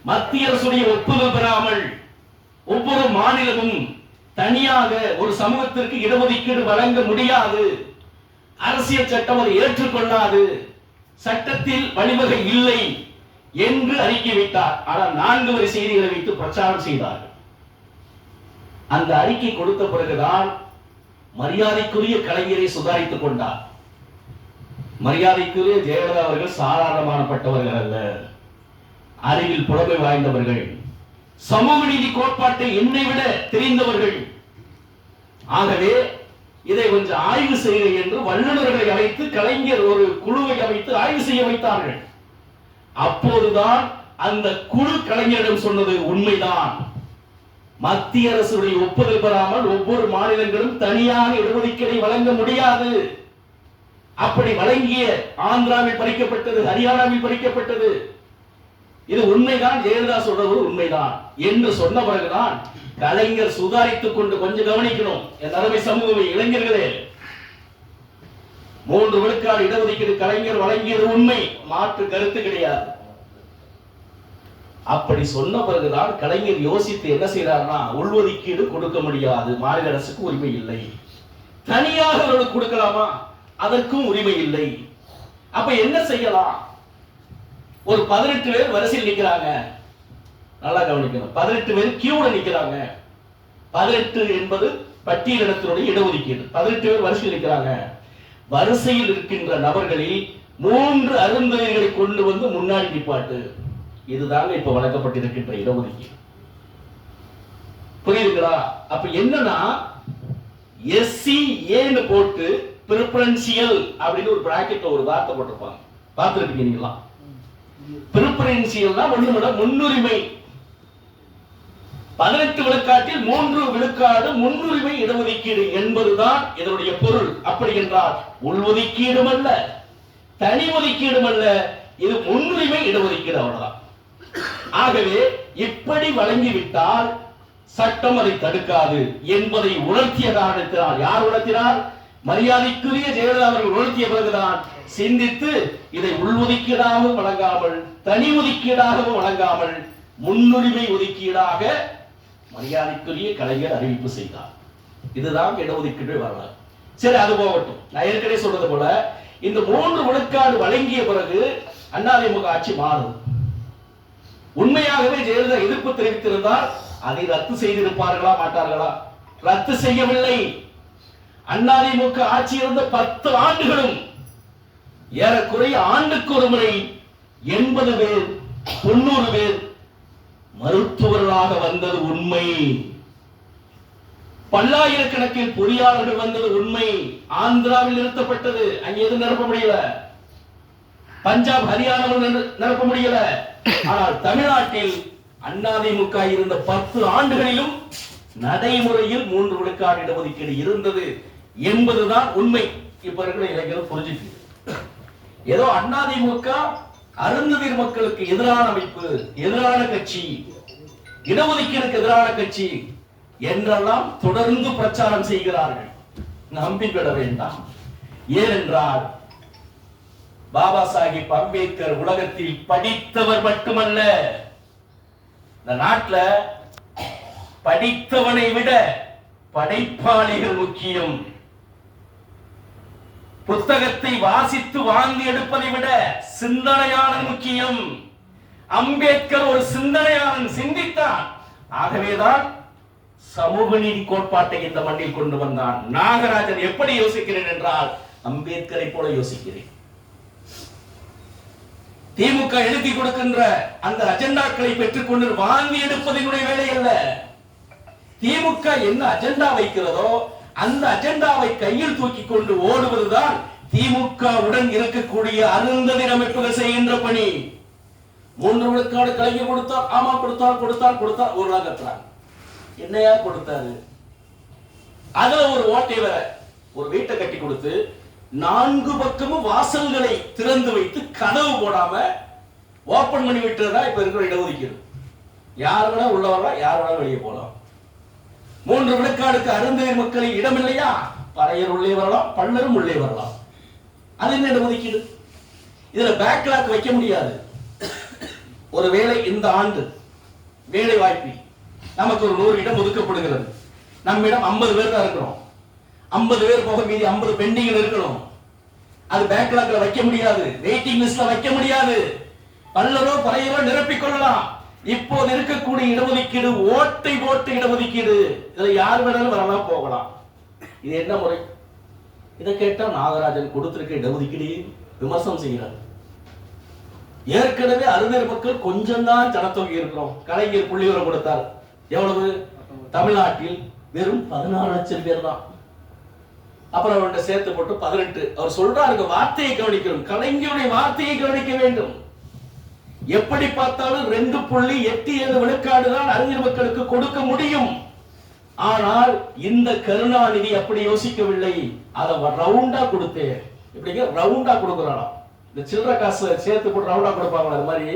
மத்திய அரசுடைய ஒப்புதல் பெறாமல் ஒவ்வொரு மாநிலமும் தனியாக ஒரு சமூகத்திற்கு இடஒதுக்கீடு வழங்க முடியாது. அரசியல் சட்டம் அதை ஏற்றுக்கொள்ளாது. சட்டத்தில் வழிவகை இல்லை என்று அறிக்கை வைத்தார். ஆனால் 4 வரி செய்திகளை வைத்து பிரச்சாரம் செய்தார்கள். அந்த அறிக்கை கொடுத்த பிறகுதான் மரியாதைக்குரிய கலைஞரை சுதாரித்துக் கொண்டார். மரியாதைக்குரிய ஜெயலலிதா அவர்கள் சாதாரணமானப்பட்டவர்கள் அல்ல, அறிவில் புலமை வாய்ந்தவர்கள், சமூக நீதி கோட்பாட்டை என்னை விட தெரிந்தவர்கள். ஆகவே இதை கொஞ்சம் ஆய்வு செய்ய என்று வல்லுநர்களை அழைத்து கலைஞர் ஒரு குழுவை அமைத்து ஆய்வு செய்ய வைத்தார்கள். அப்போதுதான் அந்த குழு கலைஞரிடம் சொன்னது உண்மைதான். மத்திய அரசுடைய ஒப்புதல் பெறாமல் ஒவ்வொரு மாநிலங்களும் தனியாக இடஒதுக்கீடை வழங்க முடியாது. அப்படி வழங்கிய ஆந்திராவில் பறிக்கப்பட்டது, ஹரியானாவில் பறிக்கப்பட்டது. இது உண்மைதான், ஜெயலலிதா சொல்றது உண்மைதான் என்று சொன்ன பிறகுதான் கலைஞர் சுதாரித்துக் கொண்டு, கொஞ்சம் கவனிக்கணும் என் அருமை சமூகமே, இளைஞர்களே, 3 விழுக்காடு இடஒதுக்கீடு கலைஞர் வழங்கியது உண்மை, மாற்று கருத்து கிடையாது. அப்படி சொன்ன பிறகுதான் கலைஞர் யோசித்து என்ன செய்யறாருன்னா, உள்ஒதுக்கீடு கொடுக்க முடியாது, மாநில அரசுக்கு உரிமை இல்லை. தனியாக அவர்களுக்கு கொடுக்கலாமா? அதற்கும் உரிமை இல்லை. அப்ப என்ன செய்யலாம்? ஒரு 18 பேர் வரிசையில் நிக்கிறாங்க. நல்லா கவனிக்கணும், 18 பேர் கியூல நிக்கிறாங்க. 18 என்பது பட்டியலினத்தினுடைய இடஒதுக்கீடு. 18 பேர் வரிசையில் நிற்கிறாங்க. வரிசையில் இருக்கின்ற நபர்களில் 3 அருந்ததிகளை கொண்டு வந்து முன்னாடி நிப்பாட்டு. இதுதாங்க இப்ப வழங்கப்பட்டிருக்கின்ற இடஒதுக்கீடு. புரியுதுங்களா? அப்ப என்னன்னா, எஸ்சி ஏன்னு போட்டு பிரிபரன்சியல் அப்படின்னு ஒரு பிராக்கெட்ல ஒரு வார்த்தை போட்டிருப்பாங்க, பார்த்திருப்பீங்களா? பிரிபரன்சியல்னா முன்னுரிமை. 18 விழுக்காட்டில் 3 விழுக்காடு முன்னுரிமை இடஒதுக்கீடு என்பதுதான் இதனுடைய பொருள். அப்படி என்றால் உள்ஒதுக்கீடும் அல்ல, தனி ஒதுக்கீடும் அல்ல, இது முன்னுரிமை இடஒதுக்கீடு, அவ்வளவுதான். ஆகவே இப்படி வழங்கிவிட்டால் சட்டம் அதை தடுக்காது என்பதை உணர்த்திய காரணத்தினால், யார் உணர்த்தினார்? மரியாதைக்குரிய ஜெயலலிதா அவர்கள் உணர்த்திய பிறகுதான் சிந்தித்து இதை உள்ஒதுக்கீடாகவும் வழங்காமல் தனி ஒதுக்கீடாகவும் வழங்காமல் முன்னுரிமை ஒதுக்கீடாக மரியாதைக்குரிய கலைஞர் அறிவிப்பு செய்தார். இதுதான் இடஒதுக்கீடு வரலாறு. சரி, அது போகட்டும். நான் ஏற்கனவே சொல்றது போல இந்த 3 விழுக்காடு வழங்கிய பிறகு அதிமுக ஆட்சி மாறும். உண்மையாகவே ஜெயலலிதா எதிர்ப்பு தெரிவித்திருந்தால் அதை ரத்து செய்திருப்பார்களா மாட்டார்களா? ரத்து செய்யவில்லை. அதிமுக ஆட்சி இருந்த 10 ஆண்டுகளும் ஏறக்குறைய ஆண்டுக்கு ஒரு முறை 80 பேர் 90 பேர் மருத்துவர்களாக வந்தது உண்மை. பல்லாயிரக்கணக்கில் பொறியாளர்கள் வந்தது உண்மை. ஆந்திராவில் நிறுத்தப்பட்டது, அங்கே எதுவும் நிரப்ப முடியல. பஞ்சாப் ஹரியானாவில் நிரப்ப முடியல. ஆனால் தமிழ்நாட்டில் அதிமுக இருந்த 10 ஆண்டுகளிலும் நடைமுறையில் 3 விழுக்காடு இடஒதுக்கீடு இருந்தது என்பதுதான் உண்மை. இப்ப இருக்கிற இளைஞர்கள் புரிஞ்சுக்கு. ஏதோ அதிமுக அருந்ததியர் மக்களுக்கு எதிரான அமைப்பு, எதிரான கட்சி, இடஒதுக்கீடுக்கு எதிரான கட்சி என்றெல்லாம் தொடர்ந்து பிரச்சாரம் செய்கிறார்கள். நம்பிவிட வேண்டாம். ஏனென்றால் பாபா சாஹிப் அம்பேத்கர் உலகத்தில் படித்தவர் மட்டுமல்ல, இந்த நாட்டில் படித்தவனை விட படைப்பாளிகள் முக்கியம். புத்தகத்தை வாசித்து வாங்கி எடுப்பதை விட சிந்தனையாளன் முக்கியம். அம்பேத்கர் ஒரு சிந்தனையாளன், சிந்தித்தான். ஆகவேதான் சமூக நீதி கோட்பாட்டை இந்த மண்ணில் கொண்டு வந்தான். நாகராஜன் எப்படி யோசிக்கிறேன் என்றால் அம்பேத்கரை போல யோசிக்கிறேன். திமுக எழுதி கொடுக்கின்ற அந்த அஜெண்டாக்களை பெற்றுக் கொண்டு வாங்கி எடுப்பதனுடைய வேலை அல்ல. திமுக என்ன அஜெண்டா வைக்கிறதோ அந்த அஜெண்டாவை கையில் தூக்கி கொண்டு ஓடுவதுதான் திமுக உடன் இருக்கக்கூடிய அருந்ததியர் அமைப்புகள் செய்கின்ற பணி. 3 விழுக்காடு கலைஞர் கொடுத்தார், ஆமா கொடுத்தார் கொடுத்தார் கொடுத்தார், ஒரு நாள் கட்டுறாங்க. என்னையா கொடுத்தாரு? அதுல ஒரு ஓட்டை வர ஒரு வீட்டை கட்டி கொடுத்து 4 பக்கமும் வாசல்களை திறந்து வைத்து கதவு போடாம ஓபன் பண்ணி விட்டுறதா இப்ப இருக்கிற இடஒதுக்கீடு. யார் வேணா உள்ள வரலாம், யார் வேணா வெளியே போகலாம். 3 விழுக்காடுக்கு அருந்ததியர் மக்களின் இடம் இல்லையா? பறையர் உள்ளே வரலாம், பல்லரும் உள்ளே வரலாம். அது என்ன இடஒதுக்கீடு? இதுல பேக்லாக் வைக்க முடியாது. ஒருவேளை இந்த ஆண்டு வேலை வாய்ப்பில் நமக்கு ஒரு 100 இடம் ஒதுக்கப்படுகிறது. நம்மிடம் 50 பேர் தான் இருக்கிறோம். 50 பேர் போக மீதி 50 பெண்டிங் இருக்கணும். அது பேக்லாக்ல வைக்க முடியாது, வெயிட்டிங் லிஸ்ட்ல வைக்க முடியாது. பல்லரோ பறையரோ நிரப்பிக் கொள்ளலாம். இப்போது இருக்கக்கூடிய இடஒதுக்கீடு ஓட்டை போட்டு இடஒதுக்கீடு. இதுல யார் வேணாலும் வரலாம் போகலாம். இது என்ன முறை? இதை கேட்டா நாகராஜன் கொடுத்திருக்க இடஒதுக்கீடு விமர்சனம் செய்கிறார். ஏற்கனவே அருந்ததியர் மக்கள் கொஞ்சம் தான் ஜனத்தொகை இருக்கிறோம். கலைஞர் புள்ளிவிவரம் கொடுத்தார். எவ்வளவு? தமிழ்நாட்டில் வெறும் 14 லட்சம் பேர் தான். அப்புறம் அவர்கிட்ட சேர்த்து போட்டு 18. அவர் சொல்றாரு, வார்த்தையை கவனிக்கணும், கலைஞருடைய வார்த்தையை கவனிக்க வேண்டும். எப்படி பார்த்தாலும் 2.87 விழுக்காடு தான் அறிஞர் மக்களுக்கு கொடுக்க முடியும். ஆனால் இந்த கருணாநிதி அப்படி யோசிக்கவில்லை. அதை ரவுண்டா கொடுத்தேன். இப்படிங்க ரவுண்டா கொடுக்கிறாராம். இந்த சில்லற காசு சேர்த்து போட்டு ரவுண்டா கொடுப்பாங்க. அது மாதிரி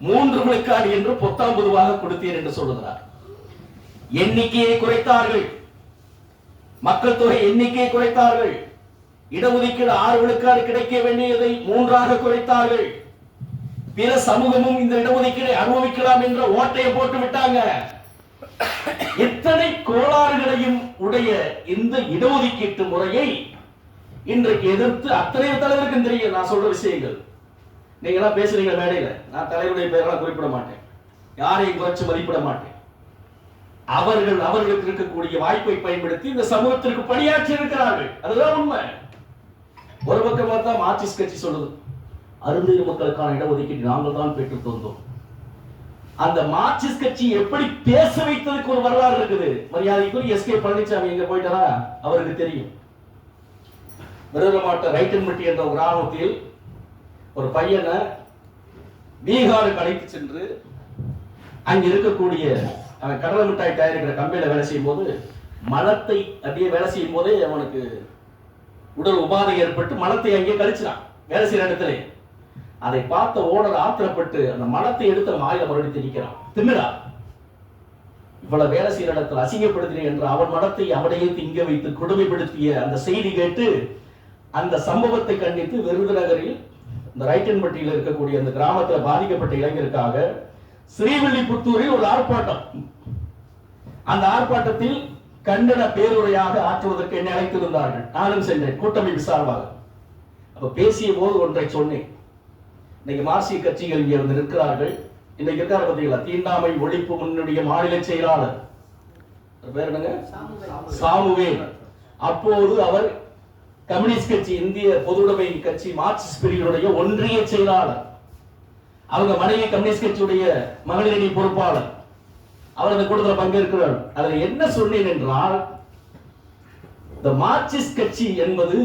3 விழுக்காடு என்று பொத்தாம் பொதுவாக கொடுத்தேன் என்று சொல்லுகிறார். எண்ணிக்கையை குறைத்தார்கள், மக்கள் தொகை எண்ணிக்கையை குறைத்தார்கள். இடஒதுக்கீடு 6 விழுக்காடு கிடைக்க வேண்டியதை 3ஆக குறைத்தார்கள். பிற சமூகமும் இந்த இடஒதுக்கீடை அனுபவிக்கலாம் என்ற ஓட்டையை போட்டு விட்டாங்க. எத்தனை கோளாறுகளையும் உடைய இந்த இடஒதுக்கீட்டு முறையை இன்றைக்கு எதிர்த்து அத்தனை தலைவருக்கும் தெரியும். நான் சொல்ற விஷயங்கள் நீங்க எல்லாம் பேசுறீங்க மேடையில. நான் தலைவருடைய பெயரெல்லாம் குறிப்பிட மாட்டேன், யாரையும் குறைச்சு மதிப்பிட மாட்டேன். அவர்களுக்கு இருக்கக்கூடிய வாய்ப்பை பயன்படுத்தி இந்த சமூகத்திற்கு பணியாற்றி இருக்கிறார்கள். அதுதான் உண்மை. ஒரு பக்கம் பார்த்தா மார்க்சிஸ்ட் கட்சி சொல்லுது, அருந்ததியர் மக்களுக்கான இடஒதுக்கீடு நாங்கள் தான் பெற்று தந்தோம். அந்த மார்க்சிஸ்ட் கட்சி எப்படி பேச வைத்ததுக்கு ஒரு வரலாறு இருக்குது. மரியாதைக்குரிய எஸ்.கே. பழனிசாமி எங்க போயிட்டாரா அவருக்கு தெரியும். விருதுமாட்ட ரைட்டன்பட்டி என்ற ஒரு கிராமத்தில் ஒரு பையனை பீகாருக்கு அழைத்து சென்று அங்க இருக்கக்கூடிய கடலை மிட்டாய் தயாரிக்கிற கம்பெனியில வேலை செய்யும் போது மலத்தை அப்படியே வேலை செய்யும் போதே அவனுக்கு உடல் உபாதை ஏற்பட்டு மலத்தை அங்கே கழிச்சான். வேலை செய்யற இடத்துல. அதை பார்த்த ஓனர் ஆத்திரப்பட்டு அந்த மலத்தை எடுத்து வாயில மறுபடி திணிக்கிறான். திமிரா, இவ்வளவு வேலை செய்யற இடத்துல அசிங்கப்படுத்தினேன் என்று அவன் மனத்தை அவனையே திங்க வைத்து கொடுமைப்படுத்திய அந்த செய்தி கேட்டு அந்த சம்பவத்தை கண்டித்து விருதுநகரில் இந்த ரைட்டன்பட்டியில் இருக்கக்கூடிய அந்த கிராமத்தில் பாதிக்கப்பட்ட இளைஞருக்காக ஸ்ரீவில்லிபுத்தூரில் ஒரு ஆர்ப்பாட்டம். அந்த ஆர்ப்பாட்டத்தில் கண்டன பேருரையாக ஆற்றுவதற்கு என்னை அழைத்திருந்தார்கள். நானும் சென்றேன் கூட்டமைப்பு சார்பாக. அப்ப பேசிய போது ஒன்றை சொன்னேன். இன்னைக்கு மார்க்சிய கட்சிகள் இங்கே வந்து நிற்கிறார்கள். இன்னைக்கு இருக்கார பார்த்தீங்களா, தீண்டாமை ஒழிப்பு முன்னுடைய மாநில செயலாளர் பேர் என்னங்க, சாமுவேல். அப்போது அவர் கம்யூனிஸ்ட் கட்சி, இந்திய பொதுவுடைமை கட்சி மார்க்சிஸ்ட் பிரிவினுடைய ஒன்றிய செயலாளர். அவங்க மனைவி கம்யூனிஸ்ட் கட்சியுடைய மகளிரணி பொறுப்பாளர். அவர் அந்த கூட்டத்தில் பங்கேற்கிறார். அதில் என்ன சொன்னேன் என்றால், இந்த மார்க்சிஸ்ட் கட்சி என்பது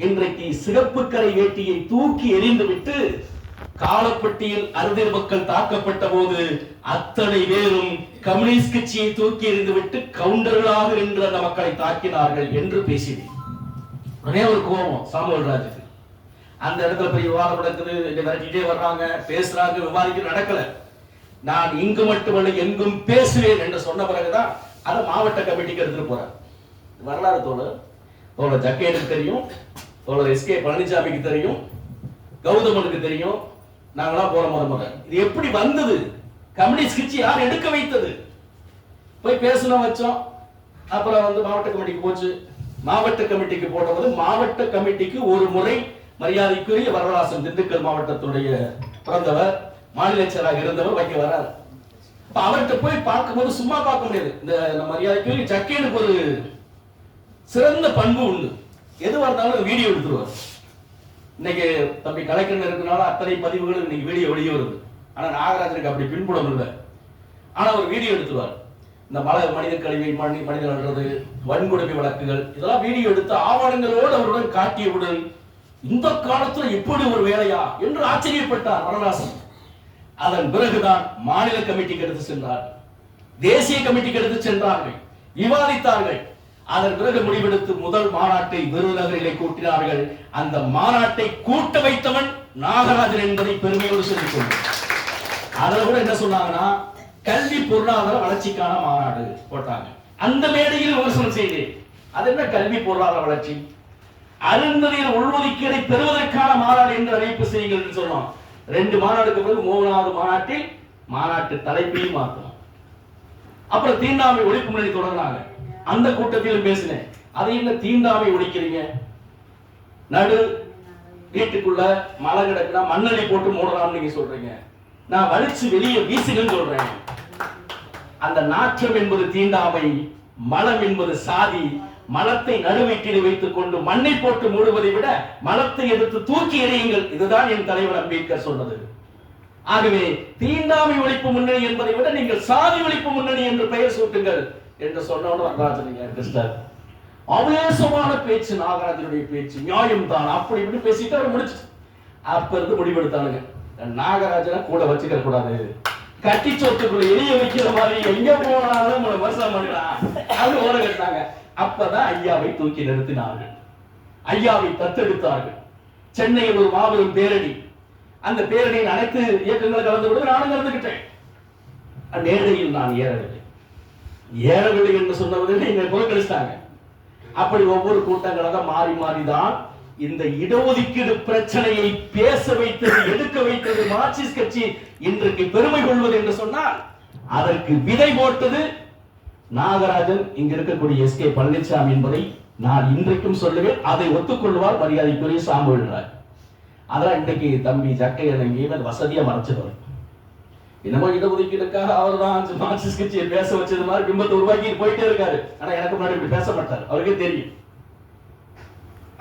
இன்றைக்கு சிகப்பு கரை வேட்டியை தூக்கி எறிந்துவிட்டு காலப்பட்டியில் அறுதிர் மக்கள் தாக்கப்பட்ட போது அத்தனை பேரும் கம்யூனிஸ்ட் கட்சியை தூக்கி எறிந்துவிட்டு கவுண்டர்களாக நின்று அந்த மக்களை தாக்கினார்கள் என்று பேசினேன். ஒரே ஒரு கோபம் சாமுவேல் ராஜுக்கு. அந்த இடத்துல பெரிய விவாதம் நடக்குது, விரட்டிட்டே வர்றாங்க, பேசுறாங்க, விவாதிக்க நடக்கல. நான் இங்கு மட்டுமல்ல எங்கும் பேசுவேன் என்று சொன்ன பிறகுதான் அதை மாவட்ட கமிட்டிக்கு எடுத்துட்டு போறேன். வரலாறு தோழர் ஜக்கையனுக்கு தெரியும், தோழர் எஸ்கே பழனிசாமிக்கு தெரியும், கௌதமனுக்கு தெரியும். நாங்களாம் போற முறை இது எப்படி வந்தது, கம்யூனிஸ்ட் கட்சி யார் எடுக்க வைத்தது, போய் பேசணும் வச்சோம். அப்புறம் வந்து மாவட்ட கமிட்டிக்கு போச்சு. மாவட்ட கமிட்டிக்கு போடும்போது மாவட்ட கமிட்டிக்கு ஒரு முறை மரியாதைக்குரிய வரதராசன் திண்டுக்கல் மாவட்டத்துடைய பிறந்தவர், மாநில செயலாளர் இருந்தவர் வைக்க வராரு. அவர்கிட்ட போய் பார்க்கும்போது சும்மா பார்க்க முடியாது. இந்த மரியாதைக்குரிய ஜக்கையனுக்கு ஒரு சிறந்த பண்பு உண்டு. எதுவாக இருந்தாலும் வீடியோ எடுத்துருவார். இன்னைக்கு தம்பி கலைஞர் இருக்கனால அத்தனை பதிவுகள் இன்னைக்கு வீடியோ வெளியே வருது. ஆனா நாகராஜனுக்கு அப்படி பின்புலம் இல்லை. ஆனா ஒரு வீடியோ எடுத்துருவார். இந்த மனித கழிவை மனிதன் அல்றது, வன்கொடுமை வழக்குகள், இதெல்லாம் வீடியோ எடுத்து ஆவணங்களோடு அவருடன் காட்டியவுடன் இந்த காலத்துல இப்படி ஒரு வேலையா என்று ஆச்சரியப்பட்டார் வரதராசன். அதன் பிறகுதான் மாநில கமிட்டிக்கு எடுத்து சென்றார்கள், தேசிய கமிட்டிக்கு எடுத்து சென்றார்கள், விவாதித்தார்கள். அதன் பிறகு முடிவெடுத்து முதல் மாநாட்டை விருதுநகரிலே கூட்டினார்கள். அந்த மாநாட்டை கூட்ட வைத்தவன் நாகராஜன் என்பதை பெருமையோடு சொல்லிக் கொண்டார். அதுல கூட என்ன சொன்னாங்கன்னா, கல்வி பொருளாதார வளர்ச்சிக்கான மாநாடு போட்டாங்க. அந்த மேடையில் விமர்சனம் செய்தேன். அது என்ன கல்வி பொருளாதார வளர்ச்சி, அருந்ததியர் உள்ஒதுக்கீடை பெறுவதற்கான மாநாடு என்று அறிவிப்பு செய்யுங்கள் என்று சொன்னோம். 2 மாநாடுக்கு பிறகு 3வது மாநாட்டில் மாநாட்டு தலைப்பையும் மாற்றணும். அப்புறம் தீண்டாமை ஒழிப்பு முன்னணி தொடர்ந்தாங்க. அந்த கூட்டத்திலும் பேசினேன். அதை என்ன தீண்டாமை ஒழிக்கிறீங்க, நடு வீட்டுக்குள்ள மழை கிடக்குனா மண்ணலி போட்டு மூடலாம் நீங்க சொல்றீங்க, நான் வலிச்சு வெளியே வீசுங்கன்னு சொல்றேன். அந்த நாற்றம் என்பது தீண்டாமை, மலம் என்பது சாதி. மலத்தை நடுவீட்டில் வைத்துக் கொண்டு மண்ணை போட்டு மூடுவதை விட மலத்தை எடுத்து தூக்கி எறியுங்கள். இதுதான் என் தலைவர் அம்பேத்கர் சொன்னது. ஆகவே தீண்டாமை ஒழிப்பு முன்னணி என்பதை விட நீங்கள் சாதி ஒழிப்பு முன்னணி என்று பெயர் சூட்டுங்கள் என்று சொன்னவன வரதராஜன். அவேசமான பேச்சு, நாகராஜனுடைய பேச்சு நியாயம் தான் அப்படி இப்படி பேசிட்டு அவர் முடிச்சு. அப்ப இருந்து முடிவெடுத்தானுங்க, நாகராஜனை கூட வச்சுக்க கூடாது, கட்டி சொத்துக்குள்ள எளிய வைக்கிற மாதிரி எங்க போனாலும் விமர்சனம் பண்ணலாம் அது ஓர கட்டாங்க. அப்பதான் ஐயாவை தூக்கி நிறுத்தினார்கள், ஐயாவை தத்தெடுத்தார்கள். சென்னையில் ஒரு மாபெரும் பேரணி. அந்த பேரணியின் அனைத்து இயக்கங்கள் கலந்து கொண்டு நானும் கலந்துகிட்டேன். மேடையில் நான் ஏறவில்லை என்று சொன்னவர்கள் எங்களை புறக்கணித்தாங்க. அப்படி ஒவ்வொரு கூட்டங்களாக மாறி மாறிதான் இந்த இடஒதுக்கீடு பிரச்சனையை பேச வைத்தது, எடுக்க வைத்தது மார்க்சிஸ்ட் கட்சி இன்றைக்கு பெருமை கொள்வது என்று சொன்னால் அதற்கு விதை போட்டது நாகராஜன், இங்க இருக்கக்கூடிய எஸ்கே பழனிசாமி என்பதை நான் இன்றைக்கும் சொல்லுவேன். அதை ஒத்துக்கொள்வார் மரியாதைக்குரிய சாமுவேல். அதெல்லாம் இன்றைக்கு தம்பி ஜக்கையன் வசதியா மறைச்சிடுவார். என்னமோ இடஒதுக்கீடுக்காக அவர் தான் மார்க்சிஸ்ட் கட்சியை பேச வச்சது மாதிரி பிம்பத்தை உருவாக்கி போயிட்டே இருக்காரு. ஆனா எனக்கு முன்னாடி இப்படி பேச மாட்டார், அவருக்கே தெரியும்.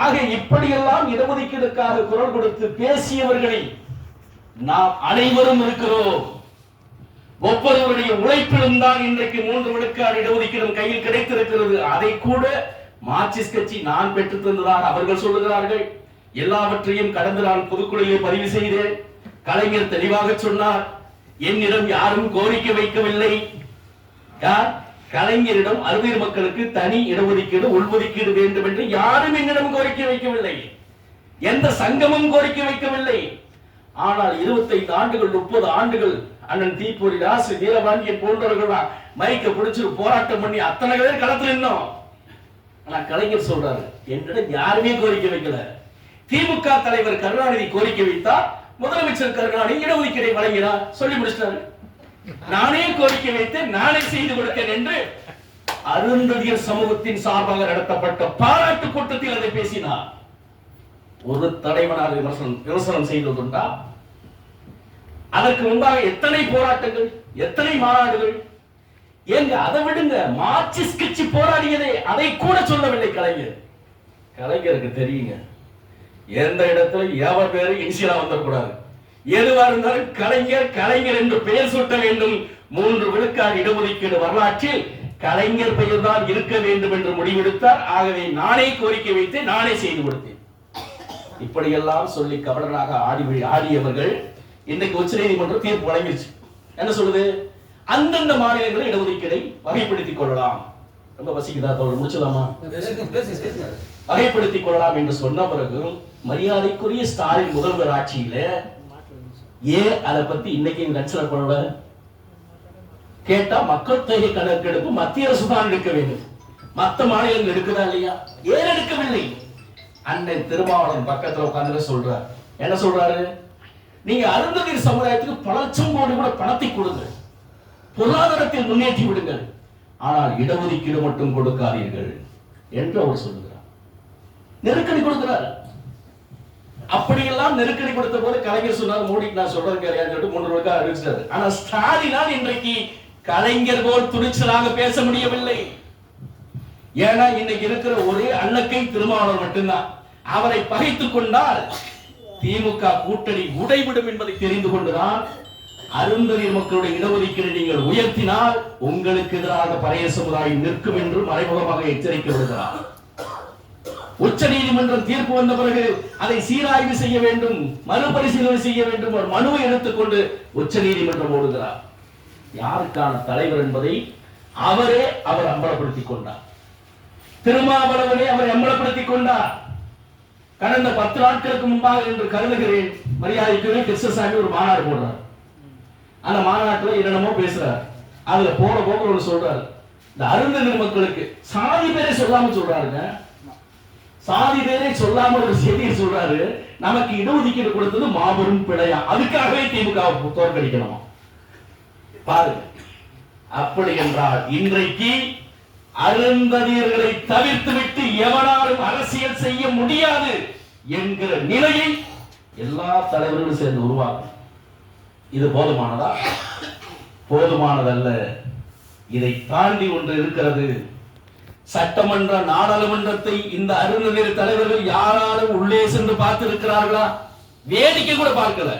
ஆக இப்படியெல்லாம் இடஒதுக்கீடுக்காக குரல் கொடுத்து பேசியவர்களை நாம் அனைவரும் இருக்கிறோம். ஒவ்வொருவருடைய உழைப்பிலும் தான் இன்றைக்கு 3 விழுக்காடு இடஒதுக்கீடு கையில் கிடைத்திருக்கிறது. அதை கூட மார்க்சிஸ்ட் கட்சி நான் பெற்று தந்ததாக அவர்கள் சொல்லுகிறார்கள். எல்லாவற்றையும் கடந்து நான் பொதுக்குழுவிலே பதிவு செய்தேன். கலைஞர் தெளிவாக சொன்னார், என்னிடம் யாரும் கோரிக்கை வைக்கவில்லை. கலைஞரிடம் அறுதிர் மக்களுக்கு தனி இடஒதுக்கீடு உள்ஒதுக்கீடு வேண்டும் என்று யாரும் என்னிடம் கோரிக்கை வைக்கவில்லை. எந்த சங்கமும் கோரிக்கை வைக்கவில்லை. ஆனால் 25 ஆண்டுகள் 30 ஆண்டுகள் அண்ணன் தீப்பொறி ராசு வீரபாண்டியன் போன்றவர்கள் மைக்க பிடிச்சு போராட்டம் பண்ணி அத்தனை பேர் களத்தில் நின்னோம். ஆனா கலைஞர் சொல்றாரு, என்னிடம் யாருமே கோரிக்கை வைக்கல. திமுக தலைவர் கருணாநிதி கோரிக்கை வைத்தார், முதலமைச்சர் கருணாநிதி இடஒதுக்கீடை வழங்கினார், சொல்லி முடிச்சிட்டாரு. நானே கோரிக்கை வைத்து நானே செய்து கொடுத்தேன் என்று அருந்ததியர் சமூகத்தின் சார்பாக நடத்தப்பட்ட பாராட்டு கூட்டத்தில் அதை பேசினார். ஒரு தலைவனாக விமர்சனம் செய்வதுண்டா? அதற்கு முன்பாக எத்தனை போராட்டங்கள், எத்தனை மாநாடுகள். ஏங்க அதை விடுங்க, மார்க்சிஸ்ட் கட்சி போராடியதே அதை கூட சொல்லவில்லை கலைஞர். கலைஞருக்கு தெரியுங்க, எந்த இடத்துல எவ பேரு இனிஷியலா வந்துடக்கூடாது. எதுவா இருந்தாலும் கலைஞர் கலைஞர் என்று பெயர் சூட்ட வேண்டும். 3 விழுக்காடு இடஒதுக்கீடு வரலாற்றில் கலைஞர் பெயர் தான் இருக்க வேண்டும் என்று முடிவெடுத்தார். ஆகவே நானே கோரிக்கை வைத்து நானே செய்து கொடுத்தேன். இப்படியெல்லாம் சொல்லி கவர்னராக ஆடியவர்கள் இன்றைக்கு உச்சநீதிமன்றம் தீர்ப்பு வழங்கிருச்சு. என்ன சொல்லுது? அந்தந்த மாநிலங்களில் இடஒதுக்கீடை வகைப்படுத்திக் கொள்ளலாம். ரொம்ப வசிக்குதா தோழர், முடிச்சலாமா? வகைப்படுத்திக் கொள்ளலாம் என்று சொன்ன பிறகு மரியாதைக்குரிய ஸ்டாலின் முதல்வர் ஆட்சியில ஏன் அதை பத்தி இன்னைக்கு கன்சிடர் பண்ணல? கேட்டா மக்கள் தொகை கணக்கெடுப்பு மத்திய அரசு தான் எடுக்க வேண்டும், மற்ற மாநிலங்கள் எடுக்குதா இல்லையா? ஏன் எடுக்கவில்லை? அண்ணன் திருமாவளவன் பக்கத்துல உட்கார்ந்து சொல்றார். என்ன சொல்றாரு? நீங்க அருந்ததியர் சமுதாயத்துக்கு பல லட்சம் கோடி கூட பணத்தை கொடுங்க, பொருளாதாரத்தில் முன்னேற்றி விடுங்கள், ஆனால் இடஒதுக்கீடு மட்டும் கொடுக்காதீர்கள் என்று அவர் சொல்லுகிறார். நெருக்கடி கொடுக்கிறார். அப்படியெல்லாம் நெருக்கடி கொடுத்த போது கலைஞர் சொன்னார், மோடிக்கு நான் சொல்றது கிடையாது சொல்லிட்டு 3 ரூபாய் அறிவிச்சாரு. ஆனா ஸ்டாலினால் இன்றைக்கு கலைஞர் போல் துணிச்சலாக பேச முடியவில்லை. ஏன்னா இன்னைக்கு இருக்கிற ஒரே அண்ணக்கை திருமாவளவன் மட்டும்தான். அவரை பகைத்துக் கொண்டால் திமுக கூட்டணி உடைவிடும் என்பதை தெரிந்து கொண்டுதான் அருந்ததியர் மக்களுடைய இடஒதுக்கீடு நீங்கள் உயர்த்தினால் உங்களுக்கு எதிராக பழைய சமுதாயம் நிற்கும் என்று மறைமுகமாக எச்சரிக்கை விடுகிறார். உச்ச நீதிமன்றம் தீர்ப்பு வந்த பிறகு அதை சீராய்வு செய்ய வேண்டும், மறுபரிசீலனை செய்ய வேண்டும், ஒரு மனுவை எடுத்துக்கொண்டு உச்ச நீதிமன்றம் ஓடுகிறார். யாருக்கான தலைவர் என்பதை அவர் அம்பலப்படுத்திக் கொண்டார். திருமாவளவனை அவர் அம்பலப்படுத்திக் கொண்டார். கடந்த 10 நாட்களுக்கு முன்பாக என்று கருதுகிறேன், மரியாதைக்குரிய கிருஷ்ணசாமி ஒரு மாநாடு போடுறார். அந்த மாநாட்டில் என்னென்னமோ பேசுறார். அதுல போற போக்கு ஒன்று சொல்றாரு, இந்த அருந்ததியர் மக்களுக்கு சாதி பேரை சொல்லாம சொல்றாருங்க, சாதி பேரை சொல்லாம ஒரு செய்தியை சொல்றாரு, நமக்கு இடஒதுக்கீடு கொடுத்தது மாபெரும் பிழையா, அதுக்காகவே திமுக தோற்கடிக்கணுமா பாருங்க. அப்படி என்றால் இன்றைக்கு அருந்ததியர்களை தவிர்த்துவிட்டு எவனாலும் அரசியல் செய்ய முடியாது என்கிற நிலையை எல்லா தலைவர்களும் சேர்ந்து உருவாக்கும். இது போதுமானதா? போதுமானதல்ல. இதை தாண்டி ஒன்று இருக்கிறது. சட்டமன்ற நாடாளுமன்றத்தை இந்த அருந்ததியர் தலைவர்கள் யாராலும் உள்ளே சென்று பார்த்து இருக்கிறார்களா? வேடிக்கை கூட பார்க்கல.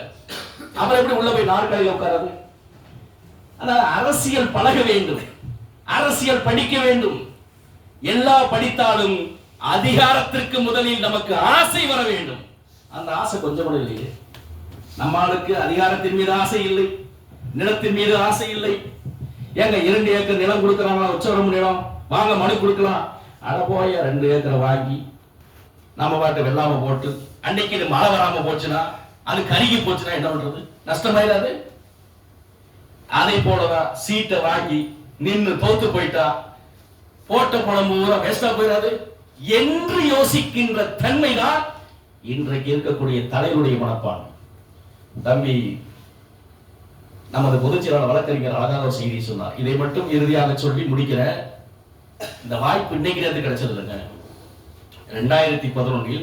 அவர் எப்படி உள்ள போய் நாற்காலியில் உட்காராது? அரசியல் பழக வேண்டும், அரசியல் படிக்க வேண்டும். எல்லா படித்தாலும் அதிகாரத்திற்கு முதலில் நமக்கு ஆசை வர வேண்டும். அந்த ஆசை கொஞ்சம் கூட இல்லையே. நம்மளுக்கு அதிகாரத்தின் மீது ஆசை இல்லை, நிலத்தின் மீது ஆசை இல்லை. ஏங்க 2 ஏக்கர் நிலம் கொடுக்கறாங்களா? உச்சவரம் நிலம் வாங்க மனு கொடுக்கலாம். அட போய 2 ஏக்கரை வாங்கி நம்ம பாட்டு வெள்ளாம போட்டு அன்னைக்கு இது மழை வராம போச்சுன்னா, அது கருகி போச்சுன்னா என்ன பண்றது? நஷ்டமாயிடாது? அதை போலதான் சீட்டை வாங்கி நின்று தோத்து போயிட்டா போட்ட பணம் பூரா வேஸ்டா போயிடாது என்று யோசிக்கின்ற தன்மைதான் இன்றைக்கு இருக்கக்கூடிய தலைவருடைய மனப்பான்மை. தம்பி நமது பொதுச் செயலாளர் வழக்கறிஞர் அழகான ஒரு செய்தி சொன்னார். இதை மட்டும் இறுதியாக சொல்லி முடிக்கிறேன். இந்த வாய்ப்பு இன்னைக்கு கிடைச்சது இல்லைங்க. 2011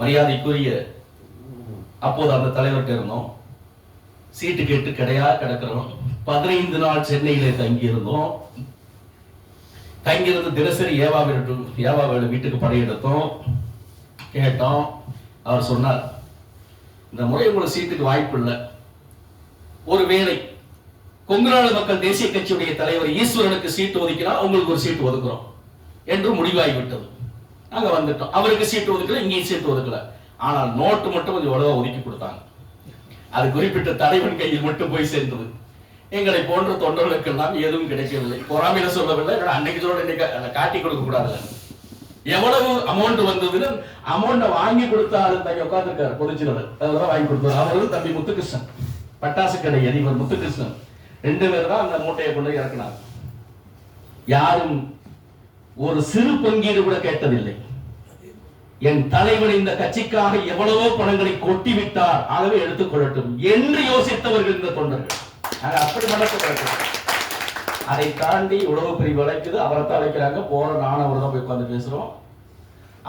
மரியாதைக்குரிய அப்போது அந்த தலைவர்கிட்ட இருந்தோம். சீட்டு கேட்டு கிடக்கிறோம். 15 நாள் சென்னையிலே தங்கியிருந்தோம். தங்கியிருந்து தினசரி ஏவாவோட வீட்டுக்கு படையெடுத்தோம், கேட்டோம். அவர் சொன்னார், இந்த முறை உங்களுக்கு சீட்டுக்கு வாய்ப்பு இல்லை, ஒருவேளை கொங்குநாடு மக்கள் தேசிய கட்சியுடைய தலைவர் ஈஸ்வரனுக்கு சீட்டு ஒதுக்கினால் உங்களுக்கு ஒரு சீட்டு ஒதுக்குறோம் என்று முடிவாகிவிட்டது. நாங்க வந்துட்டோம். அவருக்கு சீட்டு ஒதுக்கல, இங்கேயும் சீட்டு ஒதுக்கல. ஆனால் நோட்டு மட்டும் கொஞ்சம் உலக ஒதுக்கி கொடுத்தாங்க. அது குறிப்பிட்ட தலைவன் கையில் மட்டும் போய் சேர்ந்தது. எங்களை போன்ற தொண்டர்களுக்கெல்லாம் எதுவும் கிடைக்கவில்லை. பொறாமையில சொல்லவில்லை, அன்னைக்கு சொல்ல இன்னைக்கு காட்டி கொடுக்க கூடாது. எவ்வளவு அமௌண்ட் வந்ததுன்னு அமௌண்ட்டை வாங்கி கொடுத்தாரு. தம்பி உட்காந்துருக்காரு பொதுச்சிலவர், அதெல்லாம் வாங்கி கொடுத்தாரு. அவரு தம்பி முத்துகிருஷ்ணன், பட்டாசு கடை அதிபர் முத்துகிருஷ்ணன், 2 பேர் தான் அந்த மூட்டையை கொண்டு இறக்குனாங்க. யாரும் ஒரு சிறு பங்கீடு கூட கேட்டதில்லை. என் தலைவர் இந்த கட்சிக்காக எவ்வளவோ பணங்களை கொட்டி விட்டார், ஆகவே எடுத்துக் கொள்ளட்டும் என்று யோசித்தவர்கள் இந்த தொண்டர்கள். அப்படி நடக்க. அதை தாண்டி உளவு பிரிவு அழைக்குது, அவரை தான் அழைக்கிறாங்க. போற நானும் அவர் தான் போய் உட்காந்து பேசுறோம்.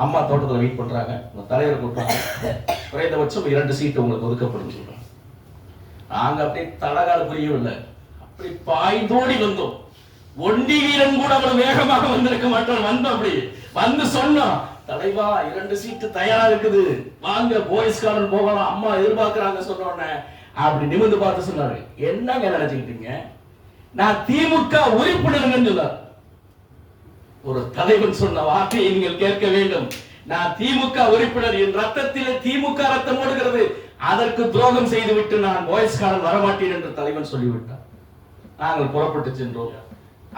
அம்மா தோட்டத்தில் வெயிட் பண்றாங்க. தலைவர் கூப்பிட்டாங்க. குறைந்தபட்சம் 2 சீட்டு உங்களுக்கு ஒதுக்கப்படும் சொல்றோம். நாங்க அப்படியே தலகால புரியவில்லை, அப்படி பாய்ந்தோடி வந்தோம். ஒண்டி வீரன் கூட அவ்வளவு வேகமாக வந்திருக்க மாட்டான். வந்தோம், அப்படி வந்து சொன்னோம், தலைவா 2 சீட்டு தயாரா இருக்குது, வாங்க போய்ஸ் கார்டன் போகலாம், அம்மா எதிர்பார்க்கிறாங்க சொன்னோன்னே அப்படி நிமிர்ந்து பார்த்து சொன்னாரு, என்னங்க நினைச்சுக்கிட்டீங்க, நான் திமுக உறுப்பினர்னு சொன்னார். ஒரு தலைவன் சொன்ன வார்த்தையை நீங்கள் கேட்க வேண்டும். நான் திமுக உறுப்பினர், என் ரத்தத்திலே திமுக ரத்தம் ஓடுகிறது, அதற்கு துரோகம் செய்துவிட்டு நான் பாய்ஸ் கார்டன் வரமாட்டேன் என்று தலைவன் சொல்லிவிட்டார். நாங்கள் புறப்பட்டு சென்றோம்.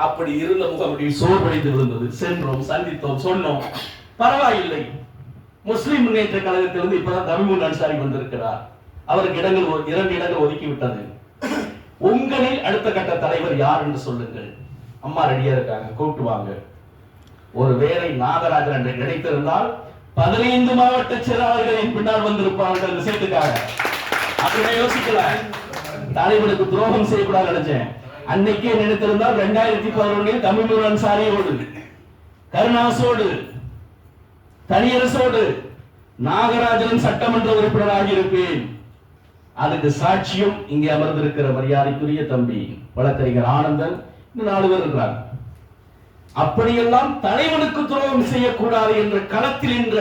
அப்படி இருந்த முகமுடி சோர்வடைந்து விழுந்தது. சென்றோம், சந்தித்தோம், சொன்னோம், பரவாயில்லை. முஸ்லிம் முன்னேற்ற கழகத்திலிருந்து இப்பதான் தமிழ் அன்சாரி வந்திருக்கிறார், அவருக்கு 2 இடங்கள் ஒதுக்கி விட்டது. உங்களில் அடுத்த கட்ட தலைவர் யார் என்று சொல்லுங்கள். அம்மா ரெடியா இருக்காங்க, கூப்பிட்டு வாங்க. ஒரு வேளை நாகராஜன் என்று கிடைத்திருந்தால் 15 மாவட்ட செயலாளர்களின் பின்னால் வந்திருப்பார்கள் விஷயத்துக்காக. அப்படியே யோசிக்கல, தலைவனுக்கு துரோகம் செய்யக்கூடாது நினைச்சேன். அன்னைக்கே நினைத்திருந்தால் 2011 தமிழ் அன்சாரியோடு, கருணாசோடு, தனியரசோடு நாகராஜன் சட்டமன்ற உறுப்பினராக இருப்பேன். அதுக்கு சாட்சியம் இங்கே அமர்ந்திருக்கிற மரியாதைக்குரிய தம்பி வழக்கறிஞர் ஆனந்தன், 4 பேர் இருக்கிறாங்க. அப்படியெல்லாம் தலைவனுக்கு துரோகம் செய்யக்கூடாது என்ற களத்தில் என்ற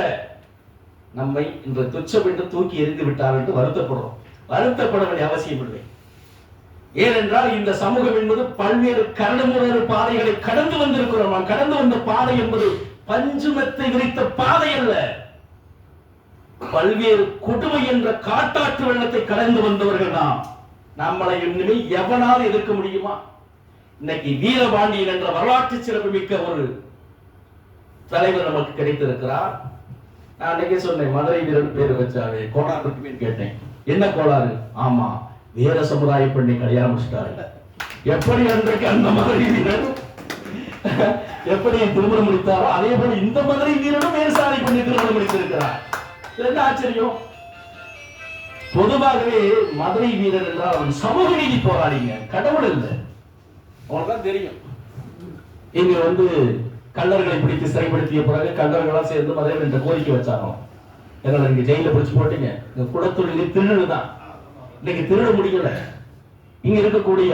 நம்மை இன்று துச்சம் என்று தூக்கி எறிந்து விட்டார் என்று வருத்தப்படுறோம். வருத்தப்பட வேண்டிய அவசியம் இல்லை. ஏனென்றால் இந்த சமூகம் என்பது பல்வேறு கரடுமுரடு பாதைகளை கடந்து வந்திருக்கிறோம். நாம் கடந்து வந்த பாதை என்பது பஞ்சுமத்தை விரித்த பாதை அல்ல, பல்வேறு கொடுமை என்ற காட்டாற்று வெள்ளத்தை கடந்து வந்தவர்கள் நாம். நம்மளை இனிமே எவனால் எதிர்க்க முடியுமா? இன்னைக்கு வீரபாண்டியன் என்ற வரலாற்று சிறப்பு மிக்க ஒரு தலைவர் நமக்கு கிடைத்திருக்கிறார். நான் அன்னைக்கே சொன்னேன், மதுரை வீரன் பேரு வச்சாரு, கோளாறு இருக்குமே கேட்டேன். என்ன கோளாறு? ஆமா, வீர சமுதாய பெண்ணை கல்யாணம் முடிச்சிட்டாரு. எப்படி அன்றைக்கு அந்த மதுரை வீரன் எப்படி திருமணம் முடித்தாரோ அதே போல இந்த மதுரை வீரனும் வேறுசாலை பண்ணி திருமணம் முடித்திருக்கிறார். என்ன ஆச்சரியம்! பொதுவாகவே மதுரை வீரன் என்றால் அவன் சமூக நீதி போராடிங்க, கடவுள் இல்லை. அவனுக்குதான் தெரியும். இங்க கள்ளர்களை பிடித்து சிறைப்படுத்திய பிறகு கள்ளர்களா சேர்ந்து மதுரை என்ற கோரிக்கை வச்சாங்க. எங்களை நீங்க ஜெயில பிடிச்சு போட்டீங்க, இந்த குடத்தொழிலே திருடுதான், இன்னைக்கு திருட முடியல. இங்க இருக்கக்கூடிய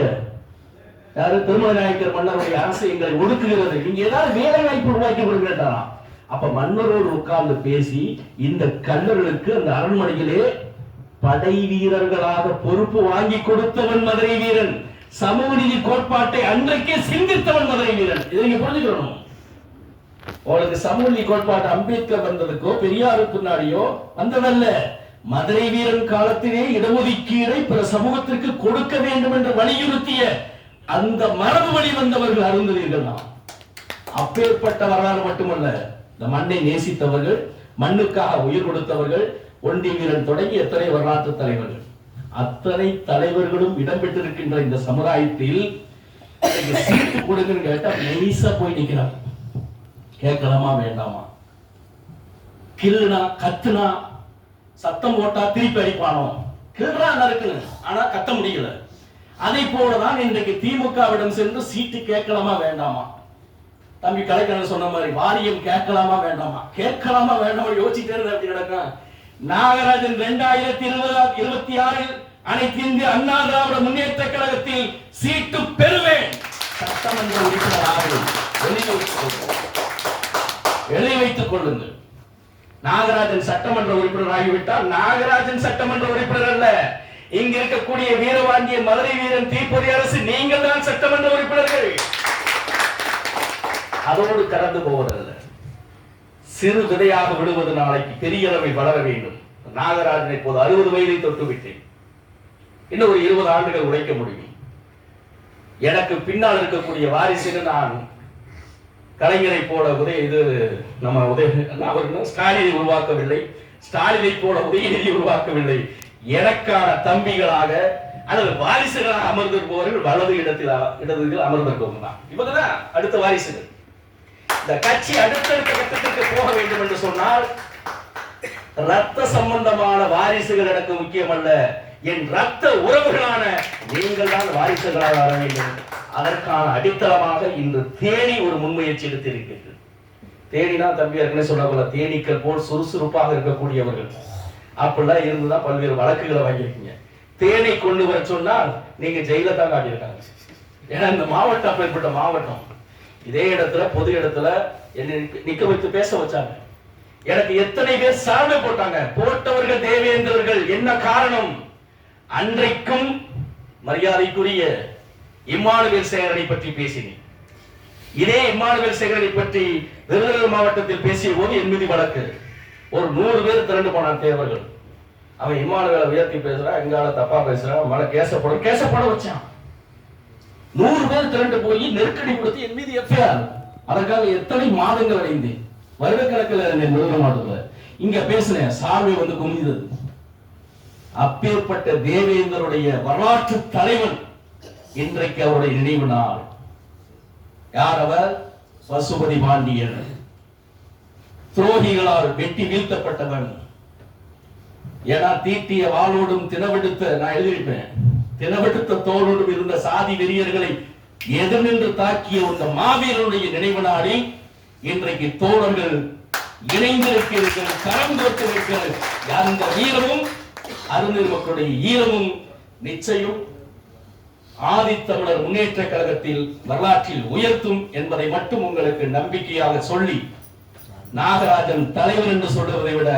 யாரு திருமல நாயக்கர் மன்னருடைய அரசு எங்களை ஒடுக்குகிறது, நீங்க ஏதாவது வேலை வாய்ப்பு உருவாக்கி கொடுக்கிறாராம். அப்ப மன்னரோடு உட்கார்ந்து பேசி இந்த கள்ளர்களுக்கு அந்த அரண்மனையிலே படை வீரர்களாக பொறுப்பு வாங்கி கொடுத்தவன் மதுரை வீரன். சமூக நீதி கோட்பாட்டை அன்றைக்கே சிந்தித்தவன் மதுரை வீரன். இதை நீங்க புரிஞ்சுக்கணும். உங்களுக்கு சமூக நீதி கோட்பாட்டு அம்பேத்கர் வந்ததுக்கோ பெரியாரு பின்னாடியோ வந்ததல்ல. மதுரை வீரன் காலத்திலே இடஒதுக்கீடை பிற சமூகத்திற்கு கொடுக்க வேண்டும் என்று வலியுறுத்திய அந்த மரபு வழி வந்தவர்கள் அருந்ததிகள் தான். அப்பேற்பட்ட வரலாறு மட்டுமல்ல, இந்த மண்ணை நேசித்தவர்கள், மண்ணுக்காக உயிர் கொடுத்தவர்கள், ஒண்டி வீரன் தொடங்கி எத்தனை வரலாற்று தலைவர்கள், அத்தனை தலைவர்களும் இடம்பெற்றிருக்கின்ற இந்த சமுதாயத்தில் சீட்டு கொடுங்கன்னு கேட்டா நைசா போய் நிக்கிறார். கேட்கலாமா வேண்டாமா? கில்லுனா கத்துனா சத்தம் போட்டா திருப்பி அடிப்பானோ, கில்றா நறுக்குன்னு, ஆனா கத்த முடியல. அதை போலதான் இன்றைக்கு திமுகவிடம் சென்று சீட்டு கேட்கலாமா வேண்டாமா? தம்பி கலைக்கணன் சொன்ன மாதிரி வாரியம் கேட்கலாமா வேண்டாமா, கேட்கலாமா வேண்டாமா யோசிச்சுட்டே இருந்த அப்படி நடக்கும். நாகராஜன் 2026 அனைத்து இந்திய அண்ணா திராவிட முன்னேற்ற கழகத்தில் சீட்டு பெறுவேன், சட்டமன்ற உறுப்பினராக எழுதி வைத்துக் கொள்ளுங்கள். நாகராஜன் சட்டமன்ற உறுப்பினர் ஆகிவிட்டால் நாகராஜன் சட்டமன்ற உறுப்பினர் அல்ல, இங்க இருக்கக்கூடிய வீரவாண்டிய மதுரை வீரன் தீப்பொறி அரசு நீங்கள் தான் சட்டமன்ற உறுப்பினர்கள். அதோடு கடந்து போவதல்ல, சிறு விதையாக விடுவது நாளைக்கு பெரிய அளவில் வளர வேண்டும். நாகராஜனை இப்போது 60 வயதை தொட்டு விட்டேன், இன்னும் ஒரு 20 ஆண்டுகள் உழைக்க முடியும். எனக்கு பின்னால் இருக்கக்கூடிய வாரிசுக்கு நான் கலைஞரை போல இது நம்ம அவர் ஸ்டாலினை உருவாக்கவில்லை, ஸ்டாலினை போல உதயநிதி உருவாக்கவில்லை. எனக்கான தம்பிகளாக அல்லது வாரிசுகளாக அமர்ந்திருப்பவர்கள் வலது இடத்தில் அமர்ந்திருப்பவங்க தான். இவங்கதான் அடுத்த வாரிசுகள். இந்த கட்சி அடுத்தடுத்த கட்டத்திற்கு போக வேண்டும் என்று சொன்னால் ரத்த சம்பந்தமான வாரிசுகள் எனக்கு முக்கியமல்ல, என் ரத்த உறவுகளான நீங்கள் தான் வாரிசுகளாக வர வேண்டும். அதற்கான அடித்தளமாக இன்று தேனி ஒரு முன்முயற்சி எடுத்திருக்கிறது. தேனினா தம்பி ஏற்கனவே சொன்ன போல தேனீக்கள் போல் சுறுசுறுப்பாக இருக்கக்கூடியவர்கள். அப்படிலாம் இருந்துதான் பல்வேறு வழக்குகளை வாங்கியிருக்கீங்க. தேனை கொண்டு வர சொன்னால் நீங்க ஜெயில தான் காட்டியிருக்காங்க. ஏன்னா இந்த மாவட்டம் அப்பேற்பட்ட மாவட்டம். இதே இடத்துல பொது இடத்துல என்ன நிக்க வைத்து பேச வச்சாங்க. எனக்கு எத்தனை பேர் சார்பை போட்டாங்க. போட்டவர்கள் தேவேந்திரர்கள். என்ன காரணம்? அன்றைக்கும் மரியாதைக்குரிய இம்மானுவேல் சேகரனை பற்றி பேசினேன். இதே இம்மானுவேல் சேகரனை பற்றி விருதுநகர் மாவட்டத்தில் பேசிய போது என் மீது வழக்கு. ஒரு 100 பேர் திரண்டு போனான் தேவர்கள். அவன் இம்மானுவேலை உயர்த்தி பேசுறான், எங்கால தப்பா பேசுறான், மேல கேசப்பட வச்சான். 100 பேர் திரண்டு போய் நெருக்கடி கொடுத்து என் மீது எஃப்ஐஆர். அதற்காக எத்தனை மாதங்கள் அடைந்தேன், வருடக்கணக்கில் நிறுவன மாட்டல இங்க பேசுறேன். சார்பை வந்து குமிந்தது. அப்பேற்பட்ட தேவேந்தருடைய வரலாற்று தலைவன் இன்றைக்கு அவருடைய நினைவு நாள். யார் அவர்? பசுபதி பாண்டியன். துரோகிகளால் வெட்டி வீழ்த்தப்பட்டவன். ஏன்னா தீட்டிய வாளோடும் தினவெடுத்த, நான் எழுதியிருப்பேன், தினவெடுத்த தோளோடும் இருந்த சாதி வெறியர்களை எதிர்நின்று தாக்கிய ஒரு மாவீரனுடைய நினைவு நாளில் இன்றைக்கு தோழர்கள் இணைந்திருக்கிறீர்கள், கரம் கோர்த்திருக்கிறார்கள். அந்த வீரமும் அருந்ததி மக்களுடைய ஈரமும் நிச்சயம் ஆதித்தமிழர் முன்னேற்ற கழகத்தில் வரலாற்றில் உயர்த்தும் என்பதை மட்டும் உங்களுக்கு நம்பிக்கையாக சொல்லி, நாகராஜன் தலைவர் என்று சொல்வதை விட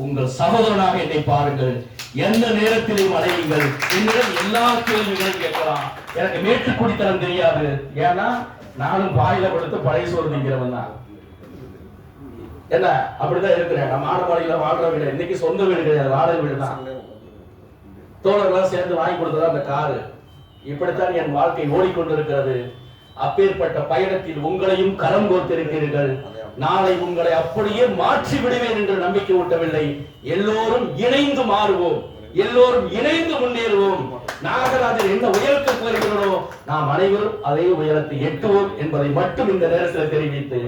உங்கள் சகோதரனாக என்னை பாருங்கள். எந்த நேரத்திலும் அடையுங்கள். என்னிடம் எல்லா கேள்விகளையும் கேட்கலாம். எனக்கு மேட்டுக்குடித்தனம் தெரியாது. ஏன்னா நானும் வாயில கொடுத்து பழைய சோறு திங்கிறவன் தான். என்ன அப்படிதான் இருக்கிறேன். நம்ம ஆடமாடியில வாழ்ற வீடு, இன்னைக்கு சொந்த வீடு கிடையாது, வாடகை வீடு தான். தோழர்களாம் சேர்ந்து வாங்கி கொடுத்ததா அந்த காரு. இப்படித்தான் என் வாழ்க்கை ஓடிக்கொண்டிருக்கிறது. அப்பேற்பட்ட பயணத்தில் உங்களையும் கரம் கோர்த்திருக்கிறீர்கள். நாளை உங்களை அப்படியே மாற்றி விடுவேன் என்று நம்பிக்கை ஊட்டவில்லை. எல்லோரும் இணைந்து மாறுவோம், எல்லோரும் இணைந்து முன்னேறுவோம். நாகராஜன் என்ன உயரத்துக்கு வருகிறோம், நாம் அனைவரும் அதே உயரத்தை எட்டுவோம் என்பதை மட்டும் இந்த நேரத்தில் தெரிவித்து,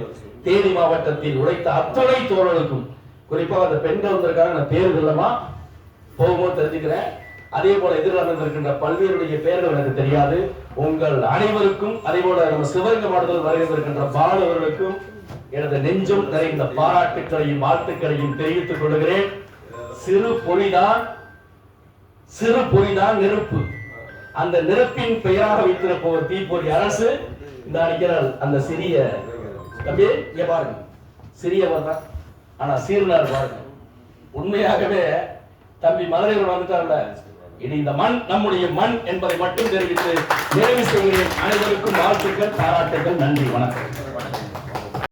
தேனி மாவட்டத்தில் உழைத்த அத்தனை தோழர்களுக்கும், குறிப்பாக அந்த பெண்கள் வந்திருக்காங்க, நான் பேர் இல்லமா போகும்போது தெரிஞ்சுக்கிறேன். அதே போல எதிர்காலம் இருக்கின்ற பல்வேறுடைய பெயர்கள் எனக்கு தெரியாது. உங்கள் அனைவருக்கும், அதே போல நம்ம சிவகங்கை மாவட்டத்தில் வருகின்ற பாடவர்களுக்கும் எனது நெஞ்சம் நிறைந்த பாராட்டுக்களையும் வாழ்த்துக்களையும் தெரிவித்துக் கொள்கிறேன். சிறு பொறிதான் நெருப்பு. அந்த நெருப்பின் பெயராக வைத்திருப்பவர் தீப்பொறி அரசு. இந்த அடிக்கிறார் அந்த சிறிய தம்பி, இங்க பாருங்க, சிறியவர் தான், ஆனா சீர்னார் பாருங்க. உண்மையாகவே தம்பி மதுரையில் வந்துட்டார்ல, இனி இந்த மண் நம்முடைய மண் என்பதை மட்டும் தெரிவித்து நிறைவு செய்கிறேன். அனைவருக்கும் வாழ்த்துக்கள், பாராட்டுகள், நன்றி, வணக்கம்.